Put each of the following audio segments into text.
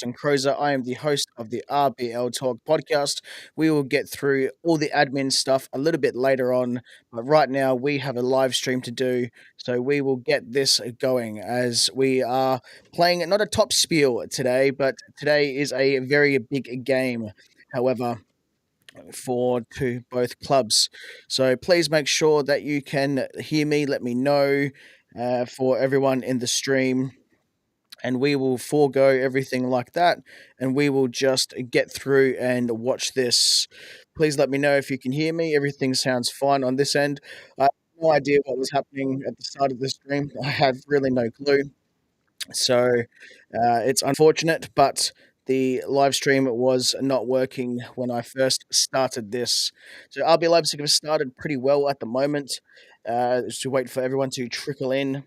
And Crozer. I am the host of the RBL Talk podcast. We will get through all the admin stuff a little bit later on, but right now we have a live stream to do, so we will get this going as we are playing not a top spiel today, but today is a very big game. However, for to both clubs, so please make sure that you can hear me. Let me know for everyone in the stream and we will forego everything like that and we will just get through and watch this. Please let me know if you can hear me. Everything sounds fine on this end. I have no idea what was happening at the start of the stream. I have really no clue. So it's unfortunate, but the live stream was not working when I first started this. So RB Leipzig have started pretty well at the moment. Just to wait for everyone to trickle in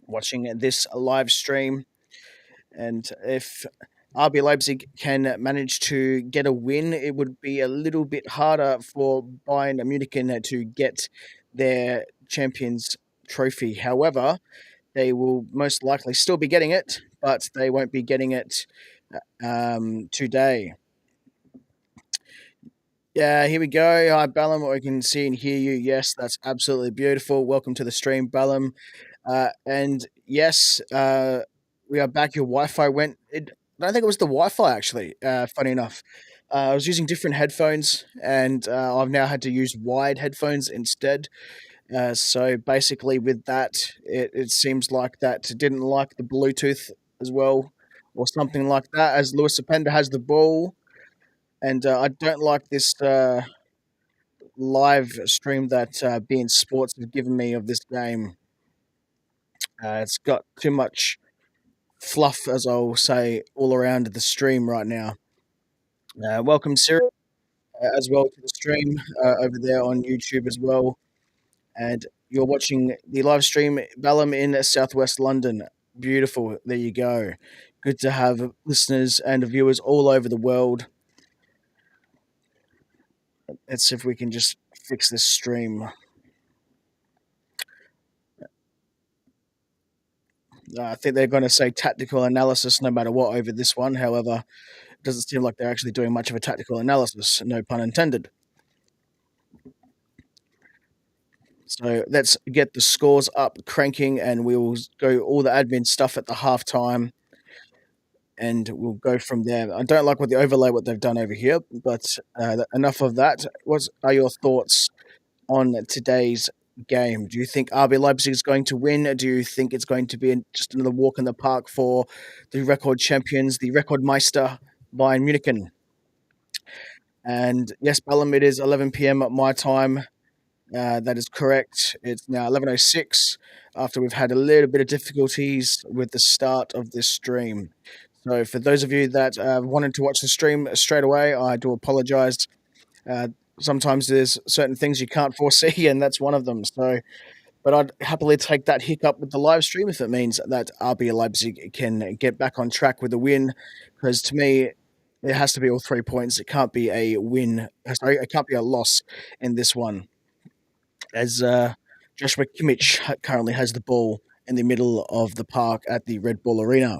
watching this live stream. And if RB Leipzig can manage to get a win, it would be a little bit harder for Bayern Munich to get their Champions Trophy. However, they will most likely still be getting it, but they won't be getting it today. Yeah, here we go. Hi, Ballum. I can see and hear you. Yes, that's absolutely beautiful. Welcome to the stream, Ballum. And yes, we are back. Your Wi-Fi went. I don't think it was the Wi-Fi actually. Funny enough, I was using different headphones, and I've now had to use wired headphones instead. So basically, with that, it seems like that it didn't like the Bluetooth as well, or something like that. As Lewis Openda has the ball, and I don't like this live stream that being Sports have given me of this game. It's got too much fluff, as I'll say, all around the stream right now. Welcome, Cyril, as well to the stream over there on YouTube as well. And you're watching the live stream, Balham in Southwest London. Beautiful. There you go. Good to have listeners and viewers all over the world. Let's see if we can just fix this stream. I think they're going to say tactical analysis no matter what over this one. However, it doesn't seem like they're actually doing much of a tactical analysis, no pun intended. So let's get the scores up cranking and we'll go all the admin stuff at the halftime and we'll go from there. I don't like what what they've done over here, but enough of that. What are your thoughts on today's game? Do you think RB Leipzig is going to win? Do you think it's going to be just another walk in the park for the record champions, the record Meister, Bayern Munich? And yes, Bellum, it is 11 p.m. at my time. That is correct. It's now 11:06 after we've had a little bit of difficulties with the start of this stream. So for those of you that wanted to watch the stream straight away, I do apologize. Sometimes there's certain things you can't foresee, and that's one of them. So, but I'd happily take that hiccup with the live stream if it means that RB Leipzig can get back on track with a win. Because to me, it has to be all 3 points. It can't be a win. Sorry, it can't be a loss in this one. As Joshua Kimmich currently has the ball in the middle of the park at the Red Bull Arena.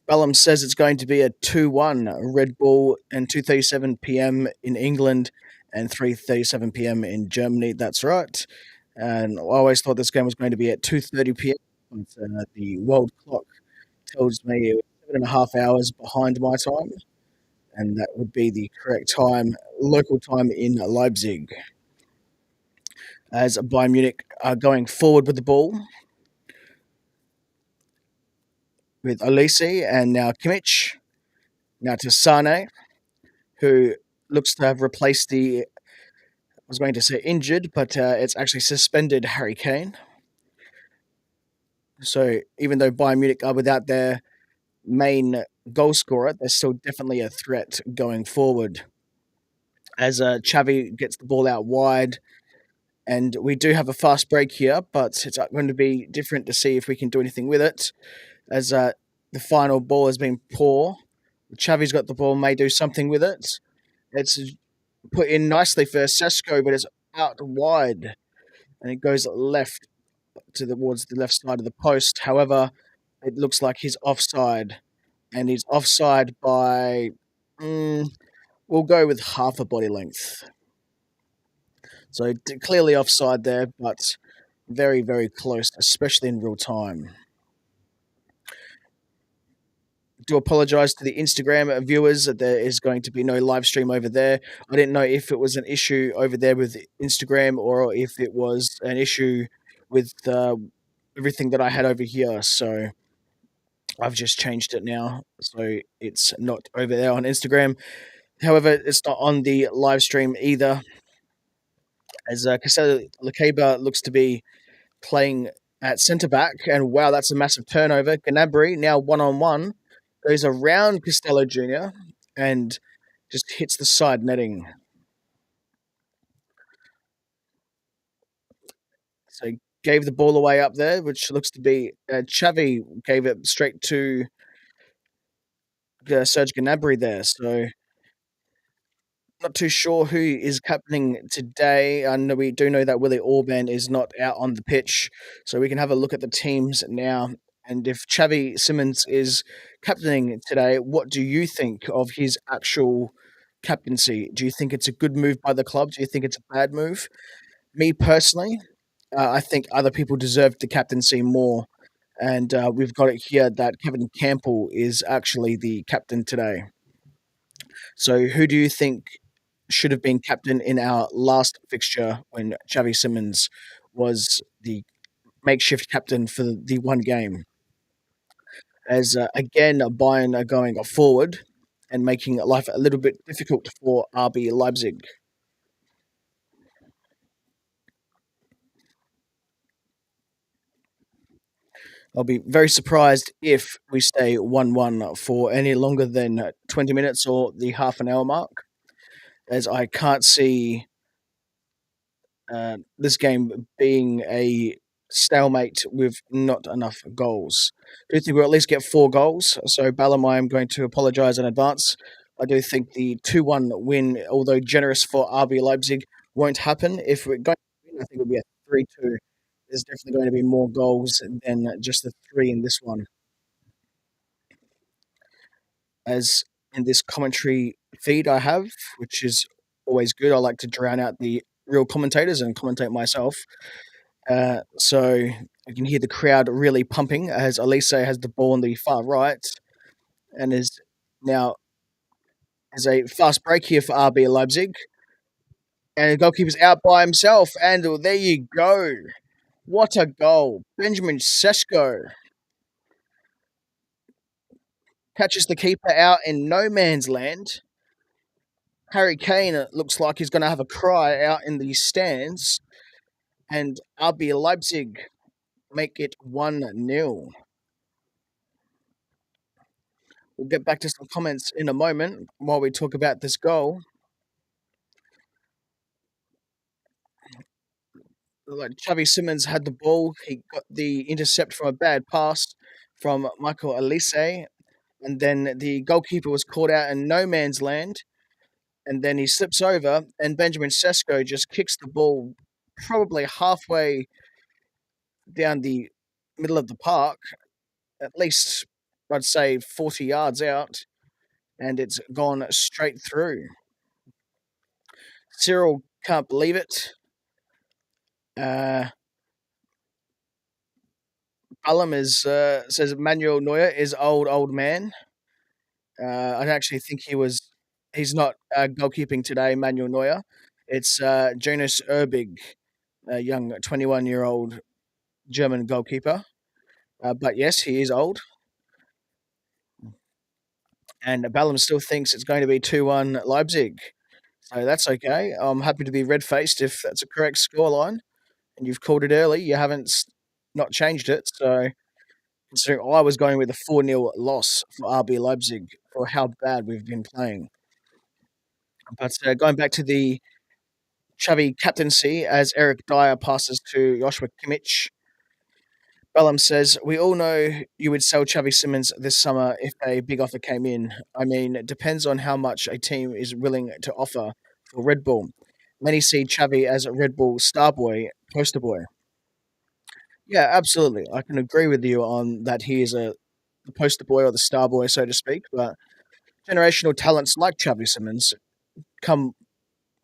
Bellum says it's going to be a 2-1 Red Bull and 2:37 p.m. in England and 3:37 p.m. in Germany. That's right. And I always thought this game was going to be at 2:30 p.m. But, the world clock tells me it was 7.5 hours behind my time, and that would be the correct time, local time in Leipzig. As Bayern Munich are going forward with the ball, with Olise and now Kimmich. Now to Sane, who looks to have replaced I was going to say injured, but it's actually suspended Harry Kane. So even though Bayern Munich are without their main goal scorer, they're still definitely a threat going forward. As Xavi gets the ball out wide, and we do have a fast break here, but it's going to be different to see if we can do anything with it. As the final ball has been poor. Xavi's got the ball, may do something with it. It's put in nicely for Sesko, but it's out wide. And it goes left towards the left side of the post. However, it looks like he's offside, and he's offside by, mm, we'll go with half a body length. So clearly offside there, but very, very close, especially in real time. Do apologize to the Instagram viewers that there is going to be no live stream over there. I didn't know if it was an issue over there with Instagram or if it was an issue with everything that I had over here. So I've just changed it now. So it's not over there on Instagram. However, it's not on the live stream either, as Casella Lakeba looks to be playing at centre back. And wow, that's a massive turnover. Gnabry now one on one goes around Costello Jr. and just hits the side netting. So gave the ball away up there, which looks to be Xavi gave it straight to Serge Gnabry there. So not too sure who is captaining today. I know we do know that Willie Orban is not out on the pitch, so we can have a look at the teams now. And if Xavi Simons is captaining today, what do you think of his actual captaincy? Do you think it's a good move by the club? Do you think it's a bad move? Me personally, I think other people deserve the captaincy more. And we've got it here that Kevin Campbell is actually the captain today. So who do you think should have been captain in our last fixture when Xavi Simons was the makeshift captain for the one game? As again, Bayern are going forward and making life a little bit difficult for RB Leipzig. I'll be very surprised if we stay 1-1 for any longer than 20 minutes or the half an hour mark, as I can't see this game being a stalemate with not enough goals. I do think we'll at least get 4 goals. So, Ballum, I am going to apologise in advance. I do think the 2-1 win, although generous for RB Leipzig, won't happen. If we're going to win, I think it'll be a 3-2. There's definitely going to be more goals than just the 3 in this one. As in this commentary feed I have, which is always good, I like to drown out the real commentators and commentate myself. So you can hear the crowd really pumping as Elise has the ball on the far right and is now as a fast break here for RB Leipzig. And the goalkeeper's out by himself. And there you go. What a goal. Benjamin Sesko catches the keeper out in no man's land. Harry Kane looks like he's going to have a cry out in the stands. And RB Leipzig make it 1-0. We'll get back to some comments in a moment while we talk about this goal. Like Xavi Simons had the ball. He got the intercept from a bad pass from Michael Elise. And then the goalkeeper was caught out in no man's land. And then he slips over, and Benjamin Sesko just kicks the ball probably halfway down the middle of the park, at least I'd say 40 yards out, and it's gone straight through. Cyril can't believe it. Ballum is says Manuel Neuer is old man. I actually think he's not goalkeeping today, Manuel Neuer. It's Jonas Erbig, a young 21-year-old German goalkeeper. But yes, he is old. And Ballum still thinks it's going to be 2-1 Leipzig. So that's okay. I'm happy to be red-faced if that's a correct scoreline. And you've called it early. You haven't not changed it. So considering I was going with a 4-0 loss for RB Leipzig for how bad we've been playing. But going back to the Xavi captaincy as Eric Dyer passes to Joshua Kimmich, Bellum says, we all know you would sell Xavi Simons this summer if a big offer came in. I mean, it depends on how much a team is willing to offer for Red Bull. Many see Xavi as a Red Bull star boy, poster boy. Yeah, absolutely. I can agree with you on that. He is the poster boy or the star boy, so to speak. But generational talents like Chubby Simmons come,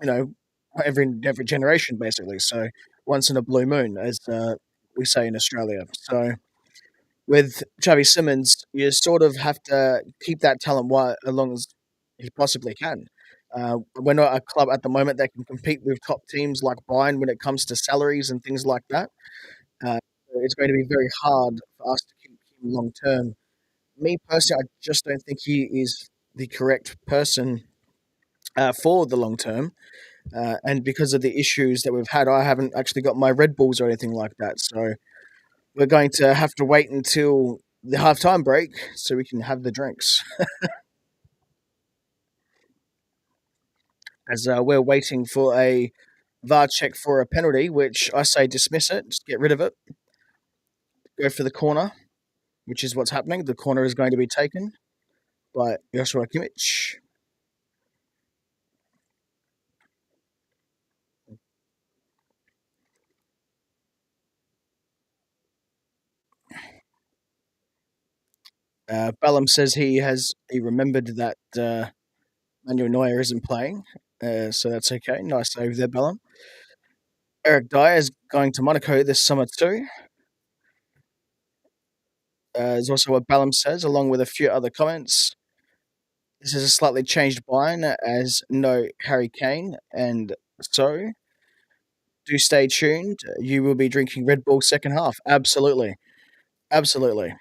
you know, every generation basically. So once in a blue moon, as we say in Australia. So with Chubby Simmons, you sort of have to keep that talent as long as he possibly can. We're not a club at the moment that can compete with top teams like Bayern when it comes to salaries and things like that. Uh, it's going to be very hard for us to keep him long term. Me personally, I just don't think he is the correct person for the long term. And because of the issues that we've had, I haven't actually got my Red Bulls or anything like that. So we're going to have to wait until the halftime break so we can have the drinks. As we're waiting for a VAR check for a penalty, which I say dismiss it, just get rid of it, go for the corner, which is what's happening. The corner is going to be taken by Joshua Kimmich. Bellum says he remembered that Manuel Neuer isn't playing, so that's okay. Nice save there, Bellum. Eric Dyer is going to Monaco this summer too. Is also what Bellum says, along with a few other comments. This is a slightly changed Bayern as no Harry Kane, and so do stay tuned. You will be drinking Red Bull second half. Absolutely, absolutely.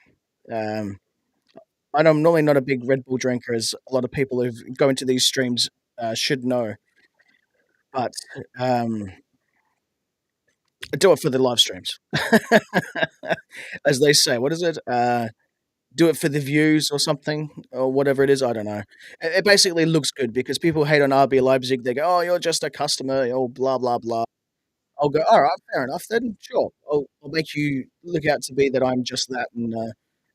Um, I'm normally not a big Red Bull drinker, as a lot of people who go into these streams should know, but um, I do it for the live streams, as they say. What is it? Do it for the views or something or whatever it is. I don't know. It basically looks good because people hate on RB Leipzig. They go, "Oh, you're just a customer." Oh, blah blah blah. I'll go, all right, fair enough. Then sure, I'll make you look out to be that I'm just that. And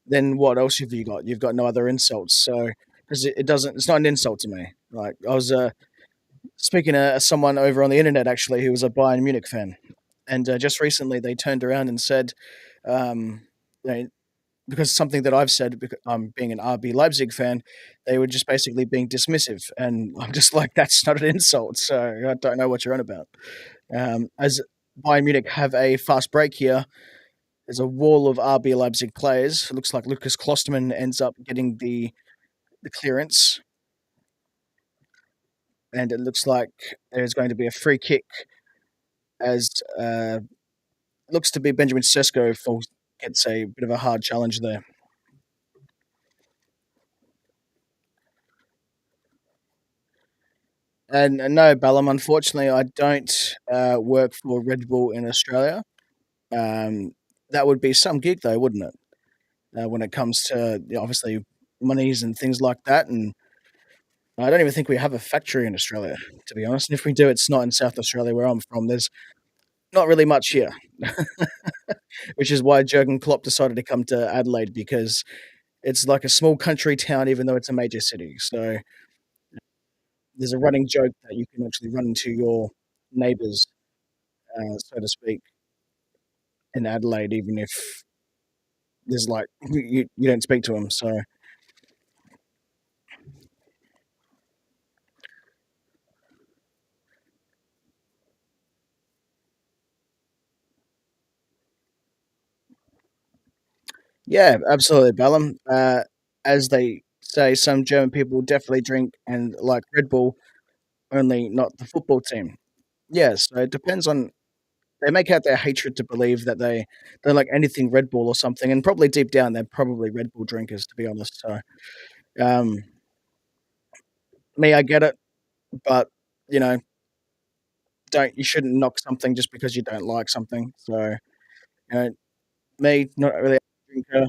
then what else have you got? You've got no other insults. So because it doesn't, it's not an insult to me. Like I was speaking to someone over on the internet actually who was a Bayern Munich fan, and just recently they turned around and said, um, you know, because something that I've said, because being an RB Leipzig fan, they were just basically being dismissive, and I'm just like, that's not an insult. So I don't know what you're on about. As Bayern Munich have a fast break here, there's a wall of RB Leipzig players. It looks like Lucas Klosterman ends up getting the clearance, and it looks like there's going to be a free kick as looks to be Benjamin Sesko gets a bit of a hard challenge there. And no, Ballum, unfortunately, I don't work for Red Bull in Australia. Um, that would be some gig, though, wouldn't it? When it comes to obviously monies and things like that. And I don't even think we have a factory in Australia, to be honest. And if we do, it's not in South Australia where I'm from. There's not really much here, which is why Jurgen Klopp decided to come to Adelaide because it's like a small country town, even though it's a major city. So there's a running joke that you can actually run into your neighbours, so to speak, in Adelaide, even if there's like you don't speak to them. So yeah, absolutely, Bellum. As they say, some German people definitely drink and like Red Bull, only not the football team. Yeah, so it depends on. They make out their hatred to believe that they don't like anything Red Bull or something, and probably deep down they're probably Red Bull drinkers, to be honest. So, um, me, I get it, but you know, don't you shouldn't knock something just because you don't like something. So, you know, me, not really a drinker,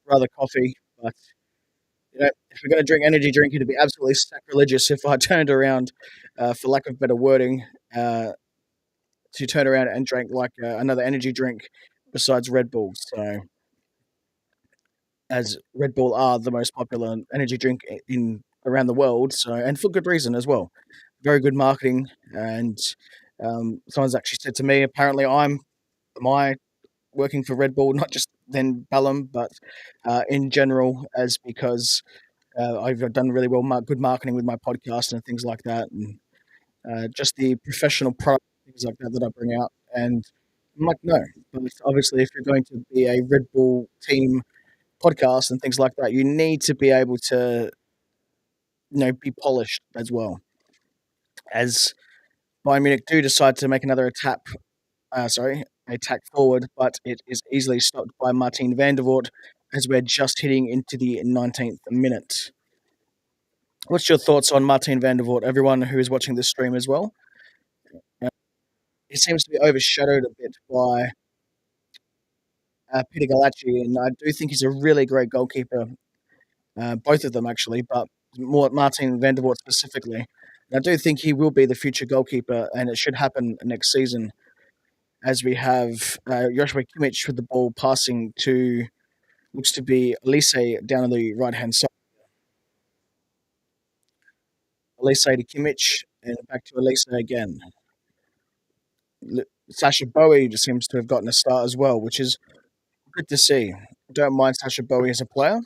rather coffee, but if we're going to drink energy drink, it'd be absolutely sacrilegious if I turned around, for lack of better wording, uh, to turn around and drank like another energy drink besides Red Bull. So, as Red Bull are the most popular energy drink in around the world, so and for good reason as well. Very good marketing, and someone's actually said to me, apparently I'm my working for Red Bull, not just then Ballum, but in general, as because I've done really well, good marketing with my podcast and things like that, and just the professional product things like that that I bring out. And I'm like, no, but obviously, if you're going to be a Red Bull team podcast and things like that, you need to be able to, be polished as well. As Bayern Munich do decide to make another attack forward, but it is easily stopped by Martin van der Voort as we're just hitting into the 19th minute. What's your thoughts on Martin van der Voort? Everyone who is watching this stream as well, uh, he seems to be overshadowed a bit by Peter Galacci, and I do think he's a really great goalkeeper. Both of them actually, but more Martin van der Voort specifically. And I do think he will be the future goalkeeper, and it should happen next season. As we have Joshua Kimmich with the ball passing to looks to be Elise down on the right hand side. Elise to Kimmich and back to Elise again. Sasha Bowie just seems to have gotten a start as well, which is good to see. Don't mind Sasha Bowie as a player.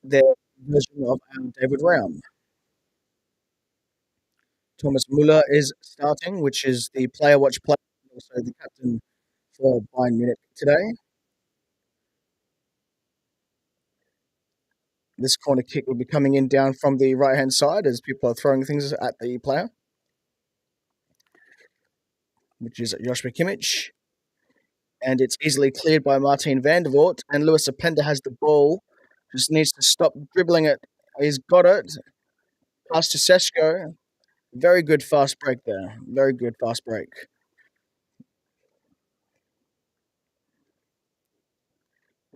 Their version of David Raum. Thomas Muller is starting, which is the player watch player, also the captain for Bayern Munich today. This corner kick will be coming in down from the right hand side as people are throwing things at the player, which is Joshua Kimmich. And it's easily cleared by Martin van der Voort. And Lewis Openda has the ball, just needs to stop dribbling it. He's got it. Pass to Sesko. Very good fast break there. Very good fast break.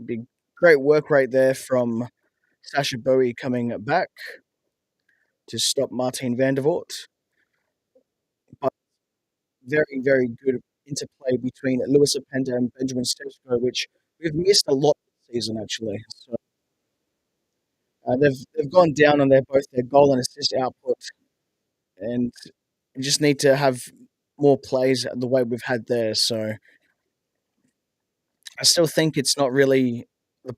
Big great work right there from Sasha Bowie coming back to stop Martin van der Voort. But very, very good interplay between Lewis Openda and Benjamin Sesko, which we've missed a lot this season, actually. So they've gone down on both their goal and assist output, and we just need to have more plays the way we've had there. So I still think it's not really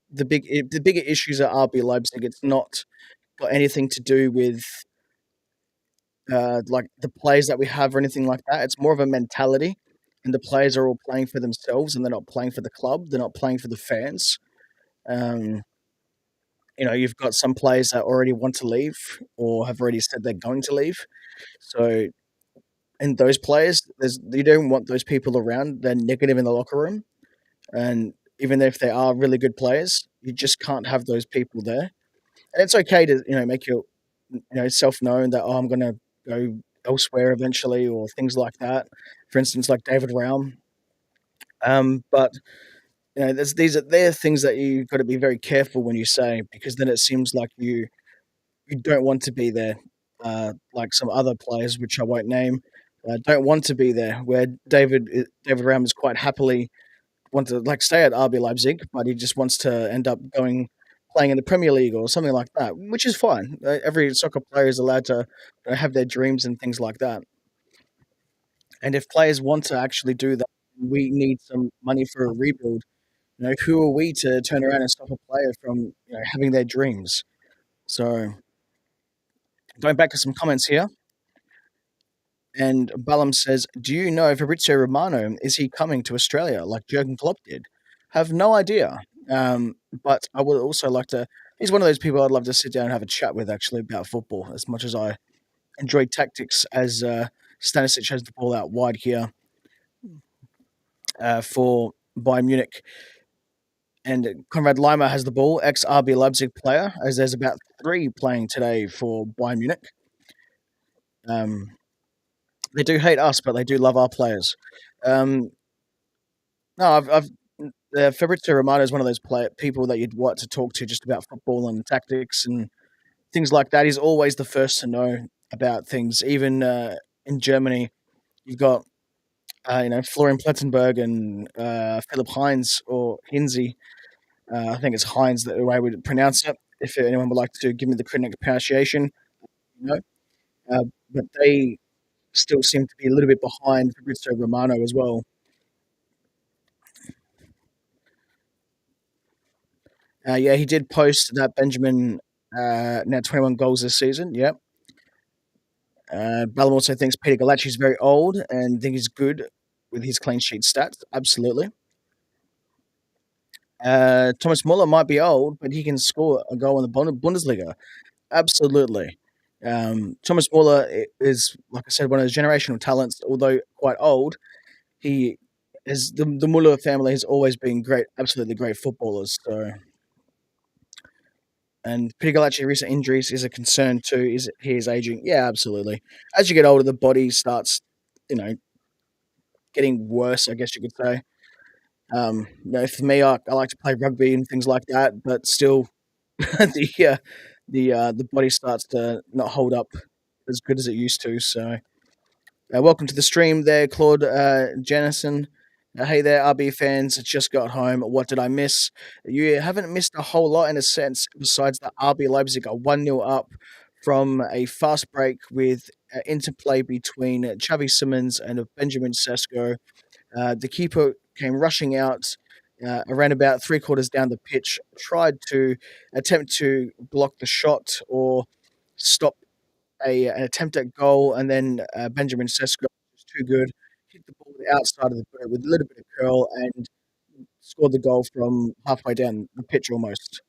the bigger issues at RB Leipzig. It's not got anything to do with like the players that we have or anything like that. It's more of a mentality, and the players are all playing for themselves, and they're not playing for the club. They're not playing for the fans. Um, you've got some players that already want to leave or have already said they're going to leave. So, and those players, you don't want those people around. They're negative in the locker room, and even if they are really good players, you just can't have those people there. And it's okay to make your self known that I'm going to go elsewhere eventually or things like that. For instance, like David Raum. But they're things that you've got to be very careful when you say, because then it seems like you don't want to be there. Like some other players, which I won't name, don't want to be there. Where David Raum is quite happily want to stay at RB Leipzig, but he just wants to end up playing in the Premier League or something like that, which is fine. Every soccer player is allowed to have their dreams and things like that. And if players want to actually do that, we need some money for a rebuild. Who are we to turn around and stop a player from having their dreams? So going back to some comments here, and Ballum says, "Do you know Fabrizio Romano? Is he coming to Australia like Jurgen Klopp did?" Have no idea. But I would also like to. He's one of those people I'd love to sit down and have a chat with actually about football. As much as I enjoy tactics, as Stanisic has the ball out wide here for Bayern Munich. And Konrad Leimer has the ball, ex-RB Leipzig player, as there's about 3 playing today for Bayern Munich. They do hate us, but they do love our players. No, Fabrizio Romano is one of those people that you'd want to talk to just about football and tactics and things like that. He's always the first to know about things. Even in Germany, you've got Florian Plettenberg and Philipp Heinz or Hinzi. I think it's Heinz the way I would pronounce it. If anyone would like to give me the correct pronunciation, you know. But they still seem to be a little bit behind Fabrizio Romano as well. Yeah, he did post that Benjamin now 21 goals this season. Yep. Ballum also thinks Peter Galacci is very old and think he's good with his clean sheet stats. Absolutely. Thomas Muller might be old, but he can score a goal in the Bundesliga. Absolutely. Thomas Muller is, like I said, one of those generational talents. Although quite old, he is the Muller family has always been great, absolutely great footballers. So, and Peter Galacci's recent injuries is a concern too. Is he is aging? Yeah, absolutely. As you get older, the body starts, you know, getting worse. I guess you could say. For me, I like to play rugby and things like that, but still, the body starts to not hold up as good as it used to. So, welcome to the stream there, Claude Jennison. Hey there, RB fans. Just got home. What did I miss? You haven't missed a whole lot in a sense, besides that RB Leipzig are 1-0 up from a fast break with interplay between Xavi Simons and Benjamin Sesko. The keeper came rushing out around about three quarters down the pitch, tried to attempt to block the shot or stop an attempt at goal, and then Benjamin Sesko was too good, hit the ball with the outside of the boot with a little bit of curl, and scored the goal from halfway down the pitch almost.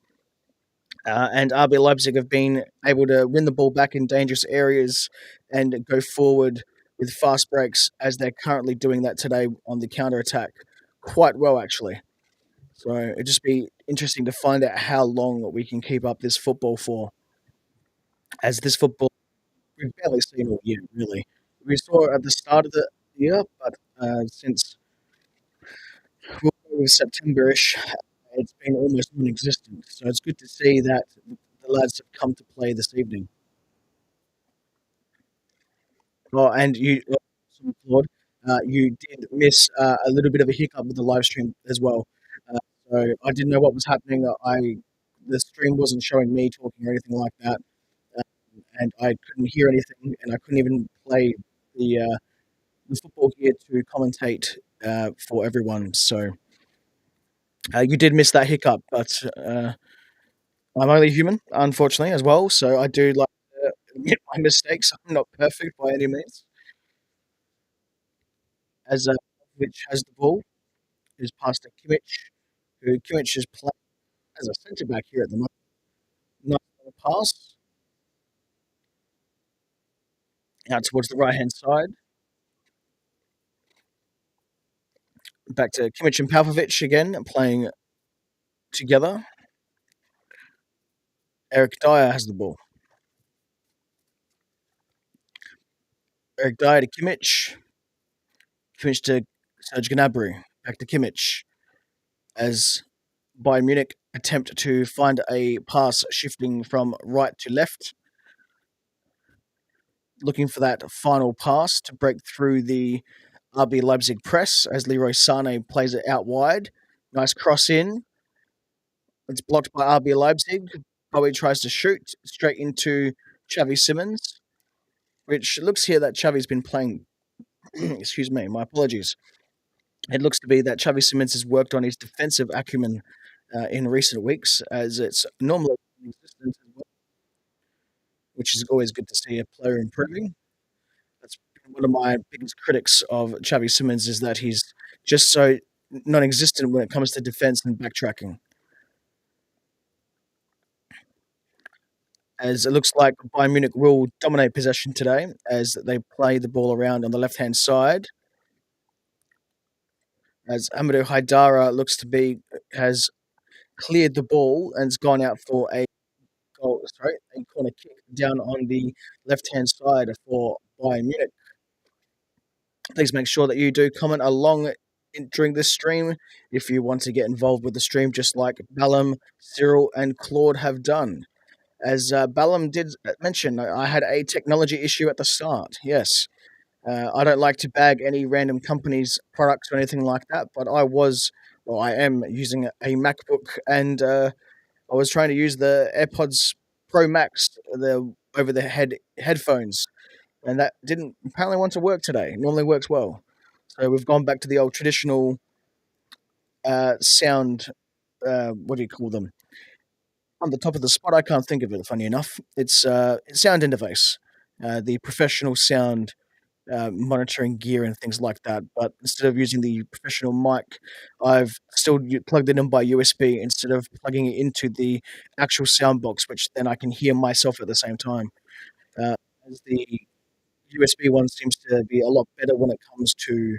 And RB Leipzig have been able to win the ball back in dangerous areas and go forward with fast breaks as they're currently doing that today on the counter attack quite well, actually. So it'd just be interesting to find out how long we can keep up this football for, as this football we've barely seen all year, really. We saw it at the start of the year, but since we'll go with September-ish, it's been almost non-existent. So it's good to see that the lads have come to play this evening. Oh, and Claude, you did miss a little bit of a hiccup with the live stream as well. Uh, so I didn't know what was happening. The stream wasn't showing me talking or anything like that, and I couldn't hear anything, and I couldn't even play the football here to commentate for everyone. So you did miss that hiccup, but I'm only human, unfortunately, as well. So I do like to admit my mistakes. I'm not perfect by any means. As which has the ball, who's passed to Kimmich, who Kimmich is playing as a centre back here at the moment. Nice little pass out towards the right hand side. Back to Kimmich and Palkovic again, playing together. Eric Dyer has the ball. Eric Dyer to Kimmich. Kimmich to Serge Gnabry. Back to Kimmich. As Bayern Munich attempt to find a pass shifting from right to left, looking for that final pass to break through the RB Leipzig press as Leroy Sané plays it out wide. Nice cross in. It's blocked by RB Leipzig. Bowie tries to shoot straight into Xavi Simons, which looks here that Xavi's been playing. Excuse me, my apologies. It looks to be that Xavi Simons has worked on his defensive acumen in recent weeks, as it's normally consistent, which is always good to see a player improving. That's one of my biggest critics of Xavi Simons is that he's just so non-existent when it comes to defense and backtracking. As it looks like Bayern Munich will dominate possession today as they play the ball around on the left-hand side. As Amadou Haidara looks to be has cleared the ball and has gone out for a corner kick down on the left-hand side for Bayern Munich. Please make sure that you do comment along during this stream if you want to get involved with the stream, just like Ballum, Cyril, and Claude have done. As Ballum did mention, I had a technology issue at the start. Yes, I don't like to bag any random company's products or anything like that, but I am using a MacBook, and I was trying to use the AirPods Pro Max, the over the head headphones, and that didn't apparently want to work today. It normally works well, so we've gone back to the old traditional sound what do you call them? On the top of the spot, I can't think of it, funny enough. It's sound interface, the professional sound monitoring gear and things like that. But instead of using the professional mic, I've still plugged it in by USB instead of plugging it into the actual sound box, which then I can hear myself at the same time. Uh, as the USB one seems to be a lot better when it comes to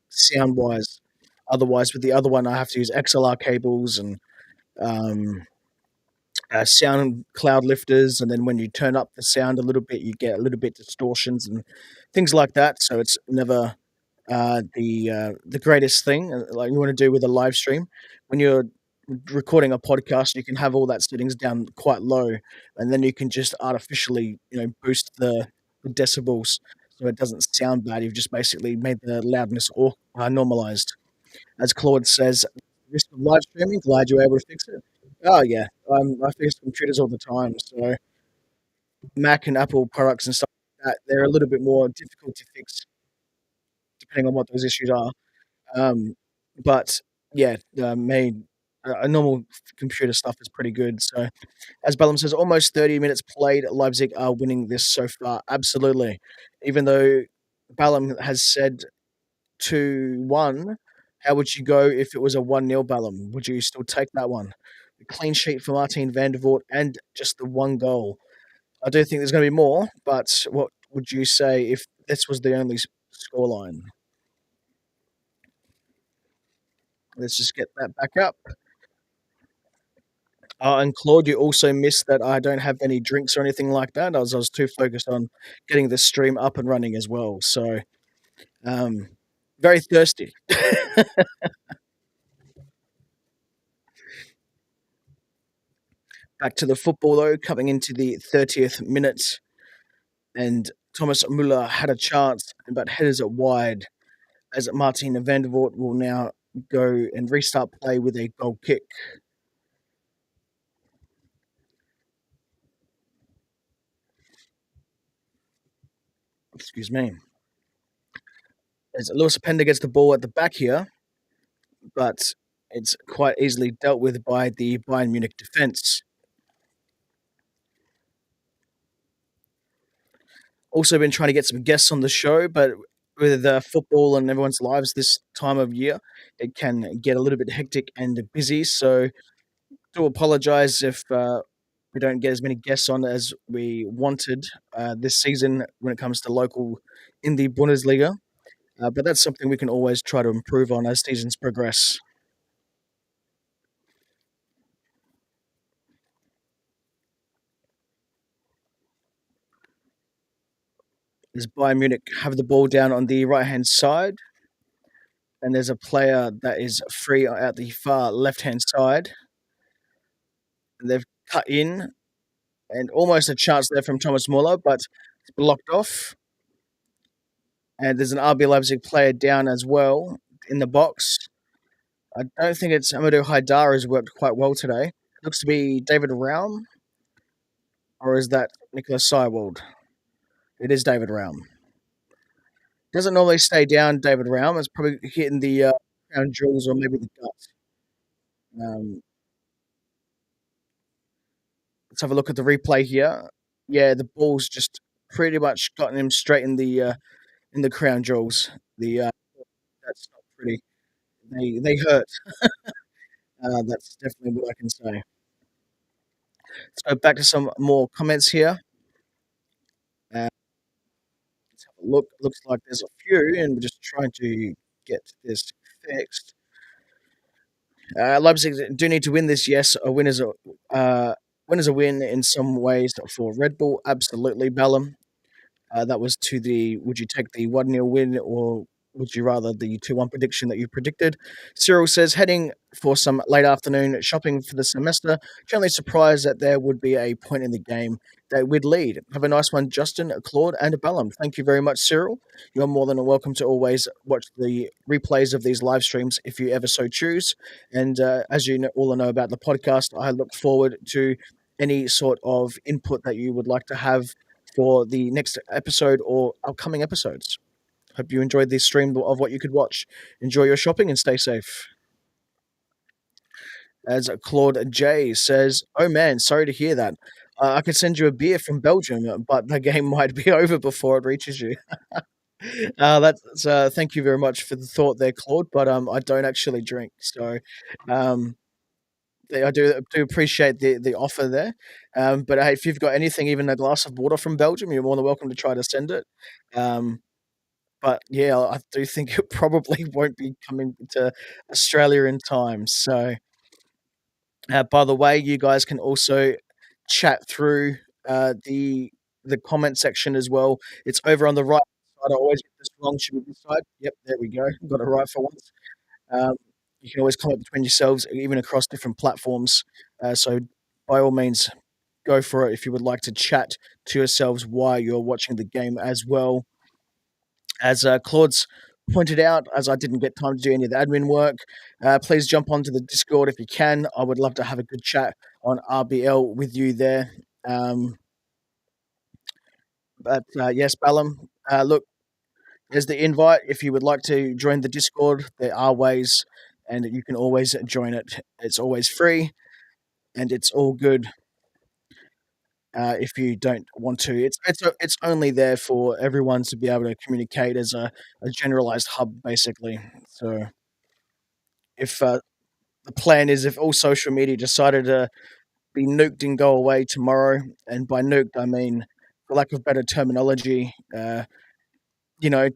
sound wise. Otherwise, with the other one, I have to use XLR cables and um, sound cloud lifters, and then when you turn up the sound a little bit, you get a little bit distortions and things like that. So it's never the greatest thing like you want to do with a live stream. When you're recording a podcast, you can have all that settings down quite low, and then you can just artificially, boost the decibels so it doesn't sound bad. You've just basically made the loudness or normalized. As Claude says, risk of live streaming. Glad you were able to fix it. Oh yeah, I fix computers all the time. So Mac and Apple products and stuff like that, they're a little bit more difficult to fix depending on what those issues are. Um, but yeah, made a normal computer stuff is pretty good. So as Bellum says, almost 30 minutes played. Leipzig are winning this so far. Absolutely, even though Ballum has said 2-1. How would you go if it was a 1-0 Ballum? Would you still take that one? A clean sheet for Martin van der Voort and just the one goal. I do think there's going to be more, but what would you say if this was the only scoreline? Let's just get that back up. And Claude, you also missed that I don't have any drinks or anything like that. I was too focused on getting the stream up and running as well. So, um, very thirsty. Back to the football though, coming into the 30th minute, and Thomas Muller had a chance, but headers it wide as Martin van der Voort will now go and restart play with a goal kick. Excuse me. As Lewis Openda gets the ball at the back here, but it's quite easily dealt with by the Bayern Munich defence. Also been trying to get some guests on the show, but with football and everyone's lives this time of year, it can get a little bit hectic and busy. So do apologise if we don't get as many guests on as we wanted this season when it comes to local in the Bundesliga. But that's something we can always try to improve on as seasons progress. As Bayern Munich have the ball down on the right hand side, and there's a player that is free at the far left hand side. And they've cut in, and almost a chance there from Thomas Muller, but it's blocked off. And there's an RB Leipzig player down as well in the box. I don't think it's Amadou Haidar has worked quite well today. It looks to be David Raum, or is that Nicholas Seiwald? It is David Raum. Doesn't normally stay down, David Raum. It's probably hitting the crown jewels or maybe the gut. Um, let's have a look at the replay here. Yeah, the ball's just pretty much gotten him straight in the crown jewels. That's not pretty. They hurt. That's definitely what I can say. Let's go back to some more comments here. Let's have a look. Looks like there's a few, and we're just trying to get this fixed. Leipzig do need to win this. Yes, a win is a win in some ways for Red Bull. Absolutely, Bellum. That was to the. Would you take the 1-0 win, or would you rather the 2-1 prediction that you predicted? Cyril says, heading for some late afternoon shopping for the semester. Generally surprised that there would be a point in the game that we'd lead. Have a nice one, Justin, Claude, and Bellum. Thank you very much, Cyril. You're more than welcome to always watch the replays of these live streams if you ever so choose. And as you all know about the podcast, I look forward to any sort of input that you would like to have for the next episode or upcoming episodes. Hope you enjoyed this stream of what you could watch. Enjoy your shopping and stay safe. As Claude J says, "Oh man, sorry to hear that. I could send you a beer from Belgium, but the game might be over before it reaches you." That's thank you very much for the thought there, Claude. But I don't actually drink, so um, I do appreciate the offer there. But hey, if you've got anything, even a glass of water from Belgium, you're more than welcome to try to send it. Um, but yeah, I do think it probably won't be coming to Australia in time. So, by the way, you guys can also chat through the comment section as well. It's over on the right side. I always get this wrong. Should be this side. Yep, there we go. Got it right for once. Um, you can always comment between yourselves, even across different platforms. So, by all means, go for it if you would like to chat to yourselves while you're watching the game as well. As Claude's pointed out, as I didn't get time to do any of the admin work, please jump onto the Discord if you can. I would love to have a good chat on RBL with you there. Um, but yes, Ballum, look, there's the invite. If you would like to join the Discord, there are ways, and you can always join it. It's always free, and it's all good. If you don't want to, it's only there for everyone to be able to communicate as a generalized hub, basically. So if the plan is, if all social media decided to be nuked and go away tomorrow, and by nuked I mean, for lack of better terminology,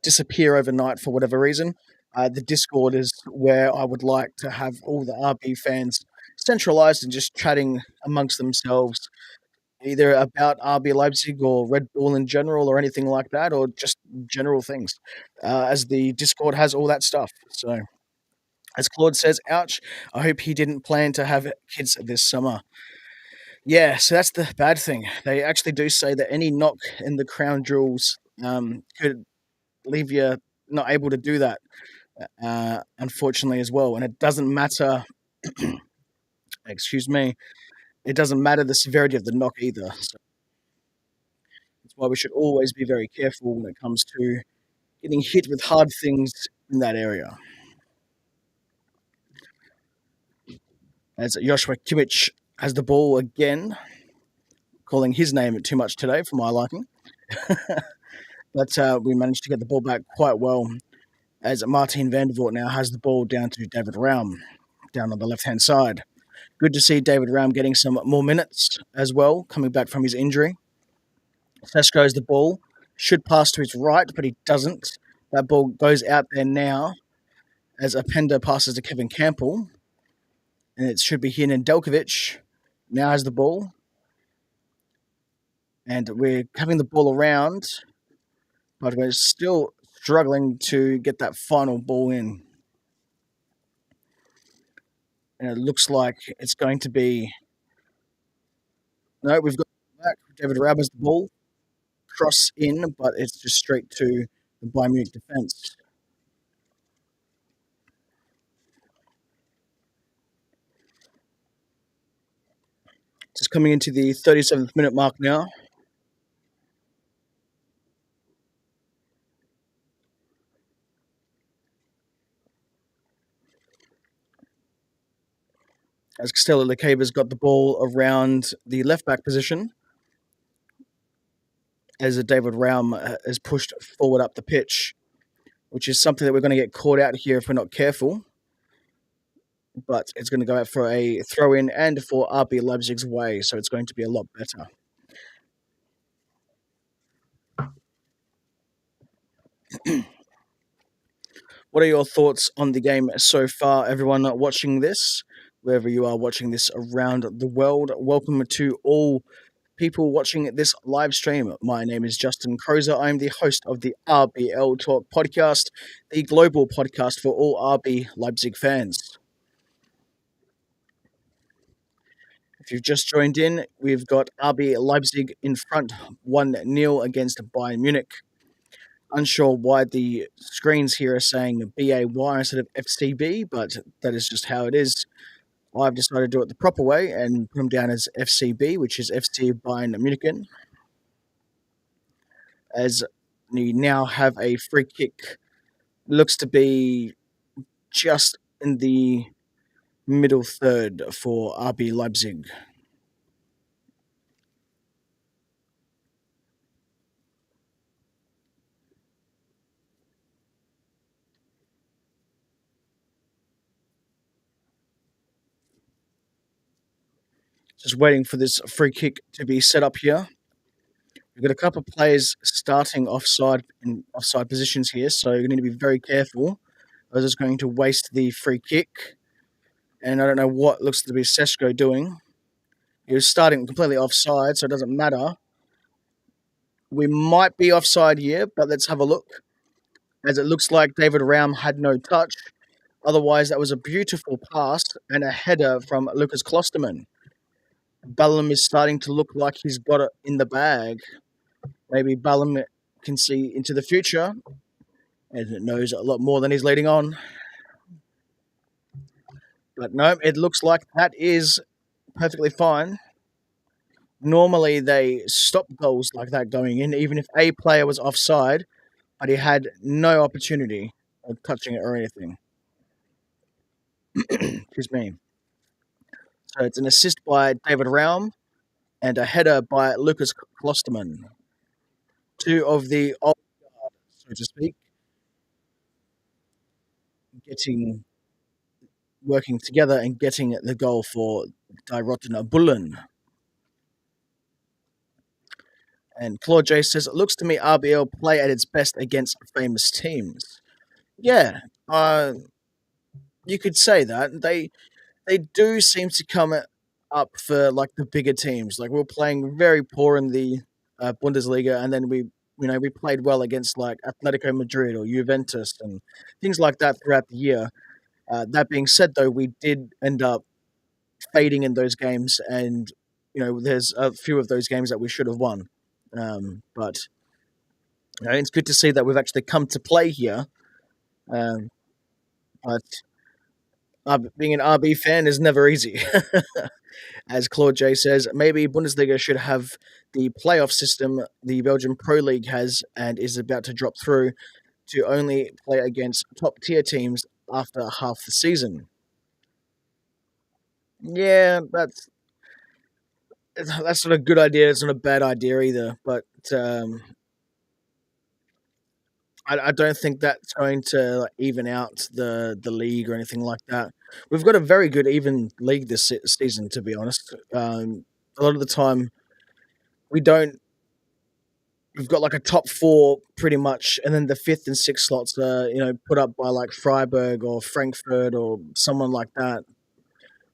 disappear overnight for whatever reason. The Discord is where I would like to have all the RB fans centralized and just chatting amongst themselves, either about RB Leipzig or Red Bull in general or anything like that, or just general things, as the Discord has all that stuff. So, as Claude says, ouch, I hope he didn't plan to have kids this summer. Yeah, so that's the bad thing. They actually do say that any knock in the crown jewels could leave you not able to do that, unfortunately, as well. And it doesn't matter, excuse me, it doesn't matter the severity of the knock either. So that's why we should always be very careful when it comes to getting hit with hard things in that area. As Joshua Kimmich has the ball again, calling his name too much today for my liking. But we managed to get the ball back quite well, as Martin van der Voort now has the ball down to David Raum, down on the left-hand side. Good to see David Raum getting some more minutes as well, coming back from his injury. Sesko's the ball, should pass to his right, but he doesn't. That ball goes out there now, as Apenda passes to Kevin Campbell, and it should be here in Delkovic. Now has the ball, and we're having the ball around, but we're still struggling to get that final ball in. And it looks like it's going to be... No, we've got back. David Raum has the ball. Cross in, but it's just straight to the Bayern Munich defence. Just coming into the 37th minute mark now. As Costello Lecaba's got the ball around the left back position, as David Raum is pushed forward up the pitch, which is something that we're going to get caught out here if we're not careful. But it's going to go out for a throw in and for RB Leipzig's way, so it's going to be a lot better. What are your thoughts on the game so far, everyone watching this? Wherever you are watching this around the world, welcome to all people watching this live stream. My name is Justin Crozer. I'm the host of the RBL Talk podcast, the global podcast for all RB Leipzig fans. If you've just joined in, we've got RB Leipzig in front 1-0 against Bayern Munich. Unsure why the screens here are saying BAY instead of FCB, but that is just how it is. I've decided to do it the proper way and put them down as FCB, which is FC Bayern Munich. As we now have a free kick, looks to be just in the middle third for RB Leipzig. Just waiting for this free kick to be set up here. We've got a couple of players starting offside in offside positions here, so you need to be very careful. I was just going to waste the free kick, and I don't know what looks to be Sesko doing. He was starting completely offside, so it doesn't matter. We might be offside here, but let's have a look. As it looks like David Raum had no touch. Otherwise, that was a beautiful pass and a header from Lucas Klosterman. Ballum is starting to look like he's got it in the bag. Maybe Ballum can see into the future and it knows a lot more than he's leading on. But no, it looks like that is perfectly fine. Normally, they stop goals like that going in, even if a player was offside, but he had no opportunity of touching it or anything. Excuse me. So it's an assist by David Raum and a header by Lucas Klosterman. Two of the old guard, so to speak, getting working together and getting the goal for Die Rottene Bullen. And Claude J says, it looks to me RBL play at its best against famous teams. Yeah, you could say that. They do seem to come up for like the bigger teams. Like we're playing very poor in the Bundesliga, and then we played well against like Atletico Madrid or Juventus and things like that throughout the year. That being said, though, we did end up fading in those games, and there's a few of those games that we should have won. But it's good to see that we've actually come to play here. Um, but being an RB fan is never easy. As Claude J says, maybe Bundesliga should have the playoff system the Belgian Pro League has and is about to drop through to only play against top tier teams after half the season. Yeah, that's not a good idea. It's not a bad idea either. But I don't think that's going to even out the league or anything like that. We've got a very good even league this season, to be honest. A lot of the time, we don't. We've got like a top four pretty much, and then the fifth and sixth slots are put up by like Freiburg or Frankfurt or someone like that.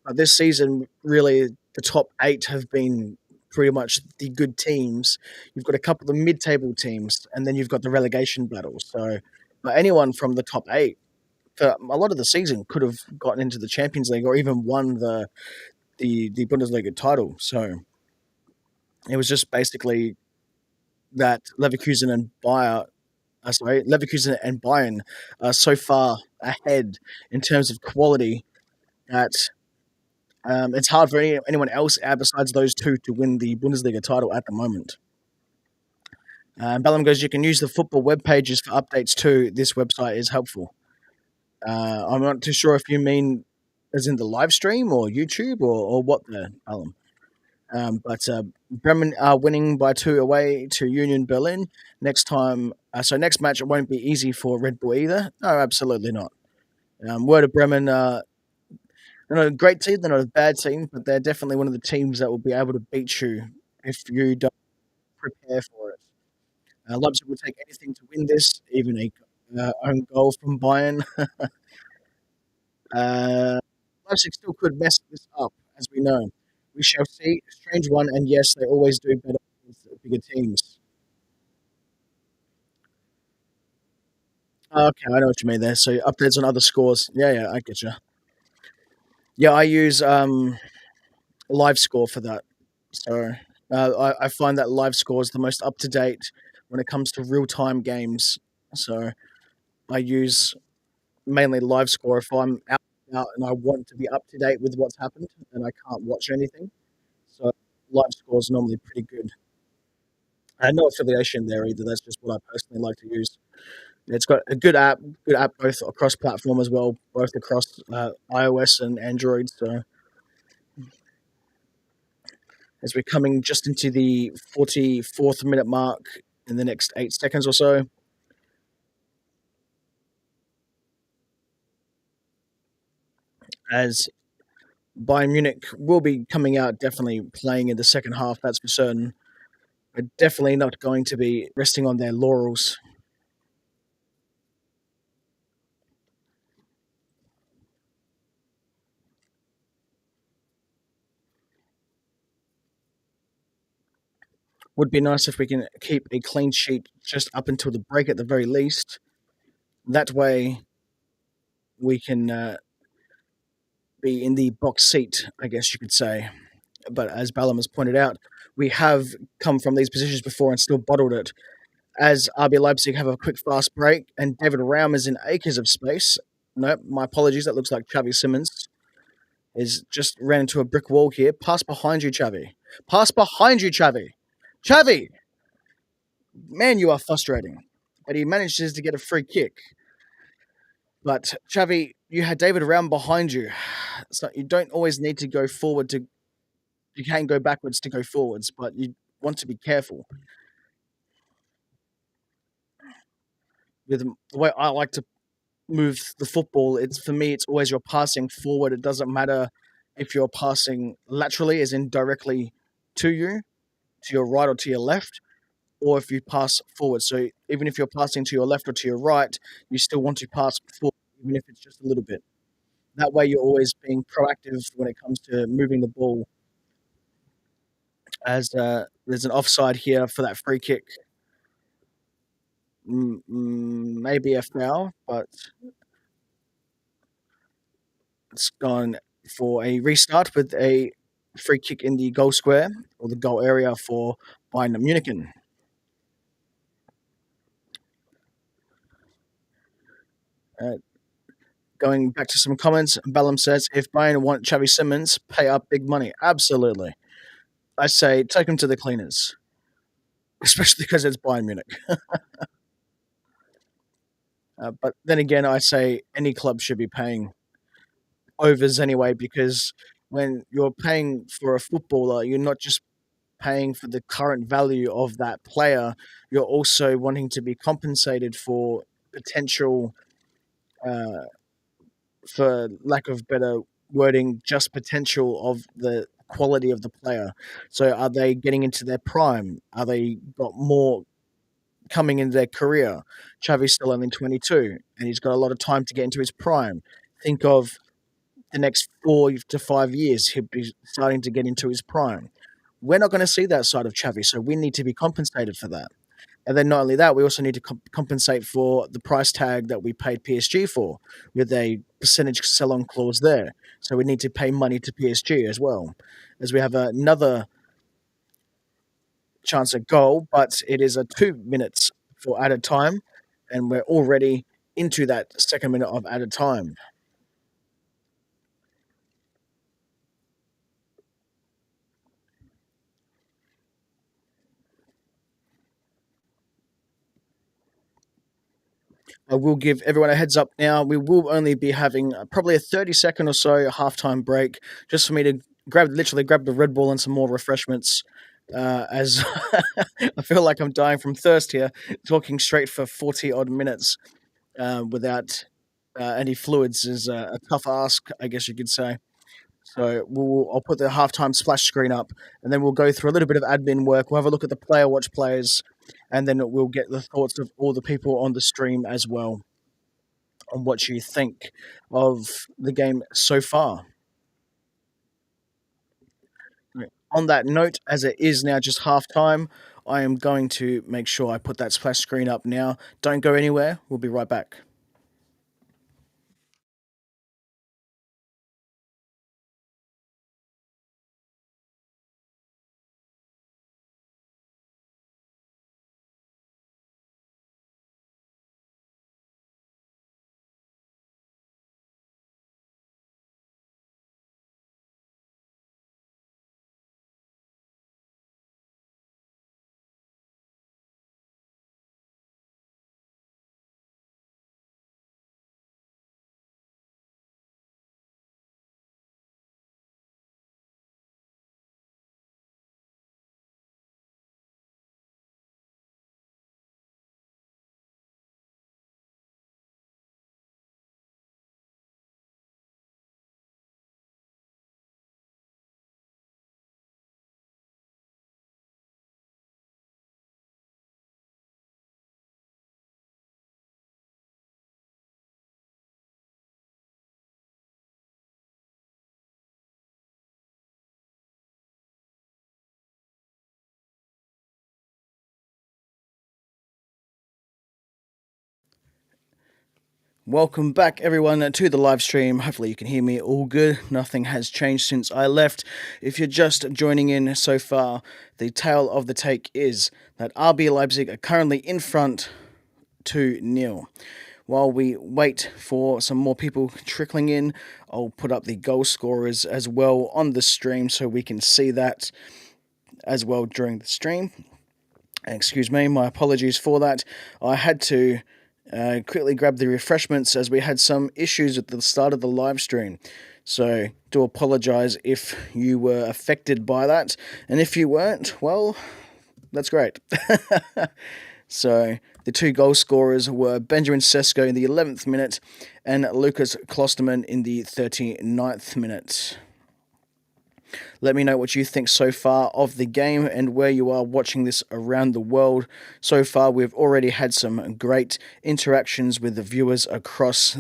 But this season, really, the top eight have been pretty much the good teams. You've got a couple of mid-table teams, and then you've got the relegation battles. So, anyone from the top eight for a lot of the season could have gotten into the Champions League or even won the Bundesliga title. So, it was just basically that Leverkusen and Leverkusen and Bayern are so far ahead in terms of quality that it's hard for anyone else besides those two to win the Bundesliga title at the moment. Bellum goes, you can use the football web pages for updates too. This website is helpful. I'm not too sure if you mean as in the live stream or YouTube or what there, Bellum. But Bremen are winning by 2 away to Union Berlin. Next match it won't be easy for Red Bull either. No, absolutely not. Word of Bremen, they're not a great team, they're not a bad team, but they're definitely one of the teams that will be able to beat you if you don't prepare for it. Leipzig will take anything to win this, even a own goal from Bayern. Leipzig still could mess this up, as we know. We shall see. A strange one, and yes, they always do better with bigger teams. Okay, I know what you mean there. So updates on other scores. Yeah, I get you. Yeah, I use live score for that. So I find that live score is the most up to date when it comes to real time games. So I use mainly live score if I'm out and I want to be up to date with what's happened and I can't watch anything. So live score is normally pretty good. I had no affiliation there either. That's just what I personally like to use. It's got a good app both across platform as well, both across iOS and Android. So as we're coming just into the 44th minute mark in the next 8 seconds or so, as Bayern Munich will be coming out definitely playing in the second half, that's for certain. But definitely not going to be resting on their laurels. Would be nice if we can keep a clean sheet just up until the break at the very least. That way we can be in the box seat, I guess you could say. But as Ballum has pointed out, we have come from these positions before and still bottled it. As RB Leipzig have a quick fast break, and David Raum is in acres of space. No, my apologies. That looks like Xavi Simmons is just ran into a brick wall here. Pass behind you, Xavi. Pass behind you, Xavi. Xavi, man, you are frustrating. But he manages to get a free kick. But Xavi, you had David Raum behind you, so you don't always need to go forward to. You can go backwards to go forwards, but you want to be careful with the way I like to move the football. It's for me, it's always you're passing forward. It doesn't matter if you're passing laterally, as in directly to you, to your right or to your left, or if you pass forward. So even if you're passing to your left or to your right, you still want to pass forward, even if it's just a little bit. That way, you're always being proactive when it comes to moving the ball. As there's an offside here for that free kick, maybe a foul, but it's gone for a restart with a free kick in the goal square or the goal area for Bayern Munich. Uh, Going back to some comments, Bellum says, if Bayern want Xavi Simmons, pay up big money. Absolutely. I say, take him to the cleaners, especially because it's Bayern Munich. But then again, I say any club should be paying overs anyway, because when you're paying for a footballer, you're not just paying for the current value of that player, you're also wanting to be compensated for potential, uh, for lack of better wording, just potential of the quality of the player. So, are they getting into their prime? Are they got more coming in their career? Chavi's still only 22, and he's got a lot of time to get into his prime. Think of the next 4 to 5 years, he'll be starting to get into his prime. We're not going to see that side of Chavi, so we need to be compensated for that. And then not only that, we also need to compensate for the price tag that we paid PSG for, with a percentage sell-on clause there. So we need to pay money to PSG as well, as we have another chance at goal, but it is a 2 minutes for added time, and we're already into that second minute of added time. I will give everyone a heads up now. We will only be having probably a 30-second or so halftime break, just for me to literally grab the Red Bull and some more refreshments. As I feel like I'm dying from thirst here, talking straight for 40 odd minutes without any fluids is a tough ask, I guess you could say. So I'll put the halftime splash screen up, and then we'll go through a little bit of admin work. We'll have a look at the player watch players, and then we'll get the thoughts of all the people on the stream as well on what you think of the game so far. Right. On that note, as it is now just half time, I am going to make sure I put that splash screen up now. Don't go anywhere. We'll be right back. Welcome back, everyone, to the live stream. Hopefully, you can hear me all good. Nothing has changed since I left. If you're just joining in so far, the tale of the take is that RB Leipzig are currently in front 2-0. While we wait for some more people trickling in, I'll put up the goal scorers as well on the stream so we can see that as well during the stream. Excuse me, my apologies for that. I had to quickly grab the refreshments as we had some issues at the start of the live stream. So, do apologise if you were affected by that. And if you weren't, well, that's great. So, the two goal scorers were Benjamin Sesko in the 11th minute and Lucas Klosterman in the 39th minute. Let me know what you think so far of the game and where you are watching this around the world. So far, we've already had some great interactions with the viewers across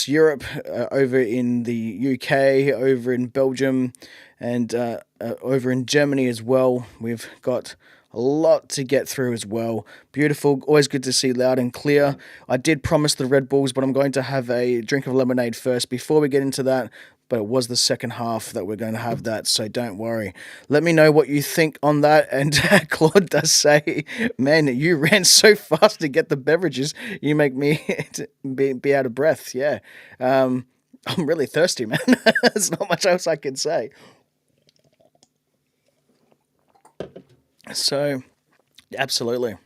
Europe, over in the UK, over in Belgium, and over in Germany as well. We've got a lot to get through as well. Beautiful, always good to see loud and clear. I did promise the Red Bulls, but I'm going to have a drink of lemonade first before we get into that. But it was the second half that we're going to have that, so don't worry. Let me know what you think on that. And Claude does say, man, you ran so fast to get the beverages, you make me be out of breath. Yeah, I'm really thirsty, man. There's not much else I can say. So, absolutely.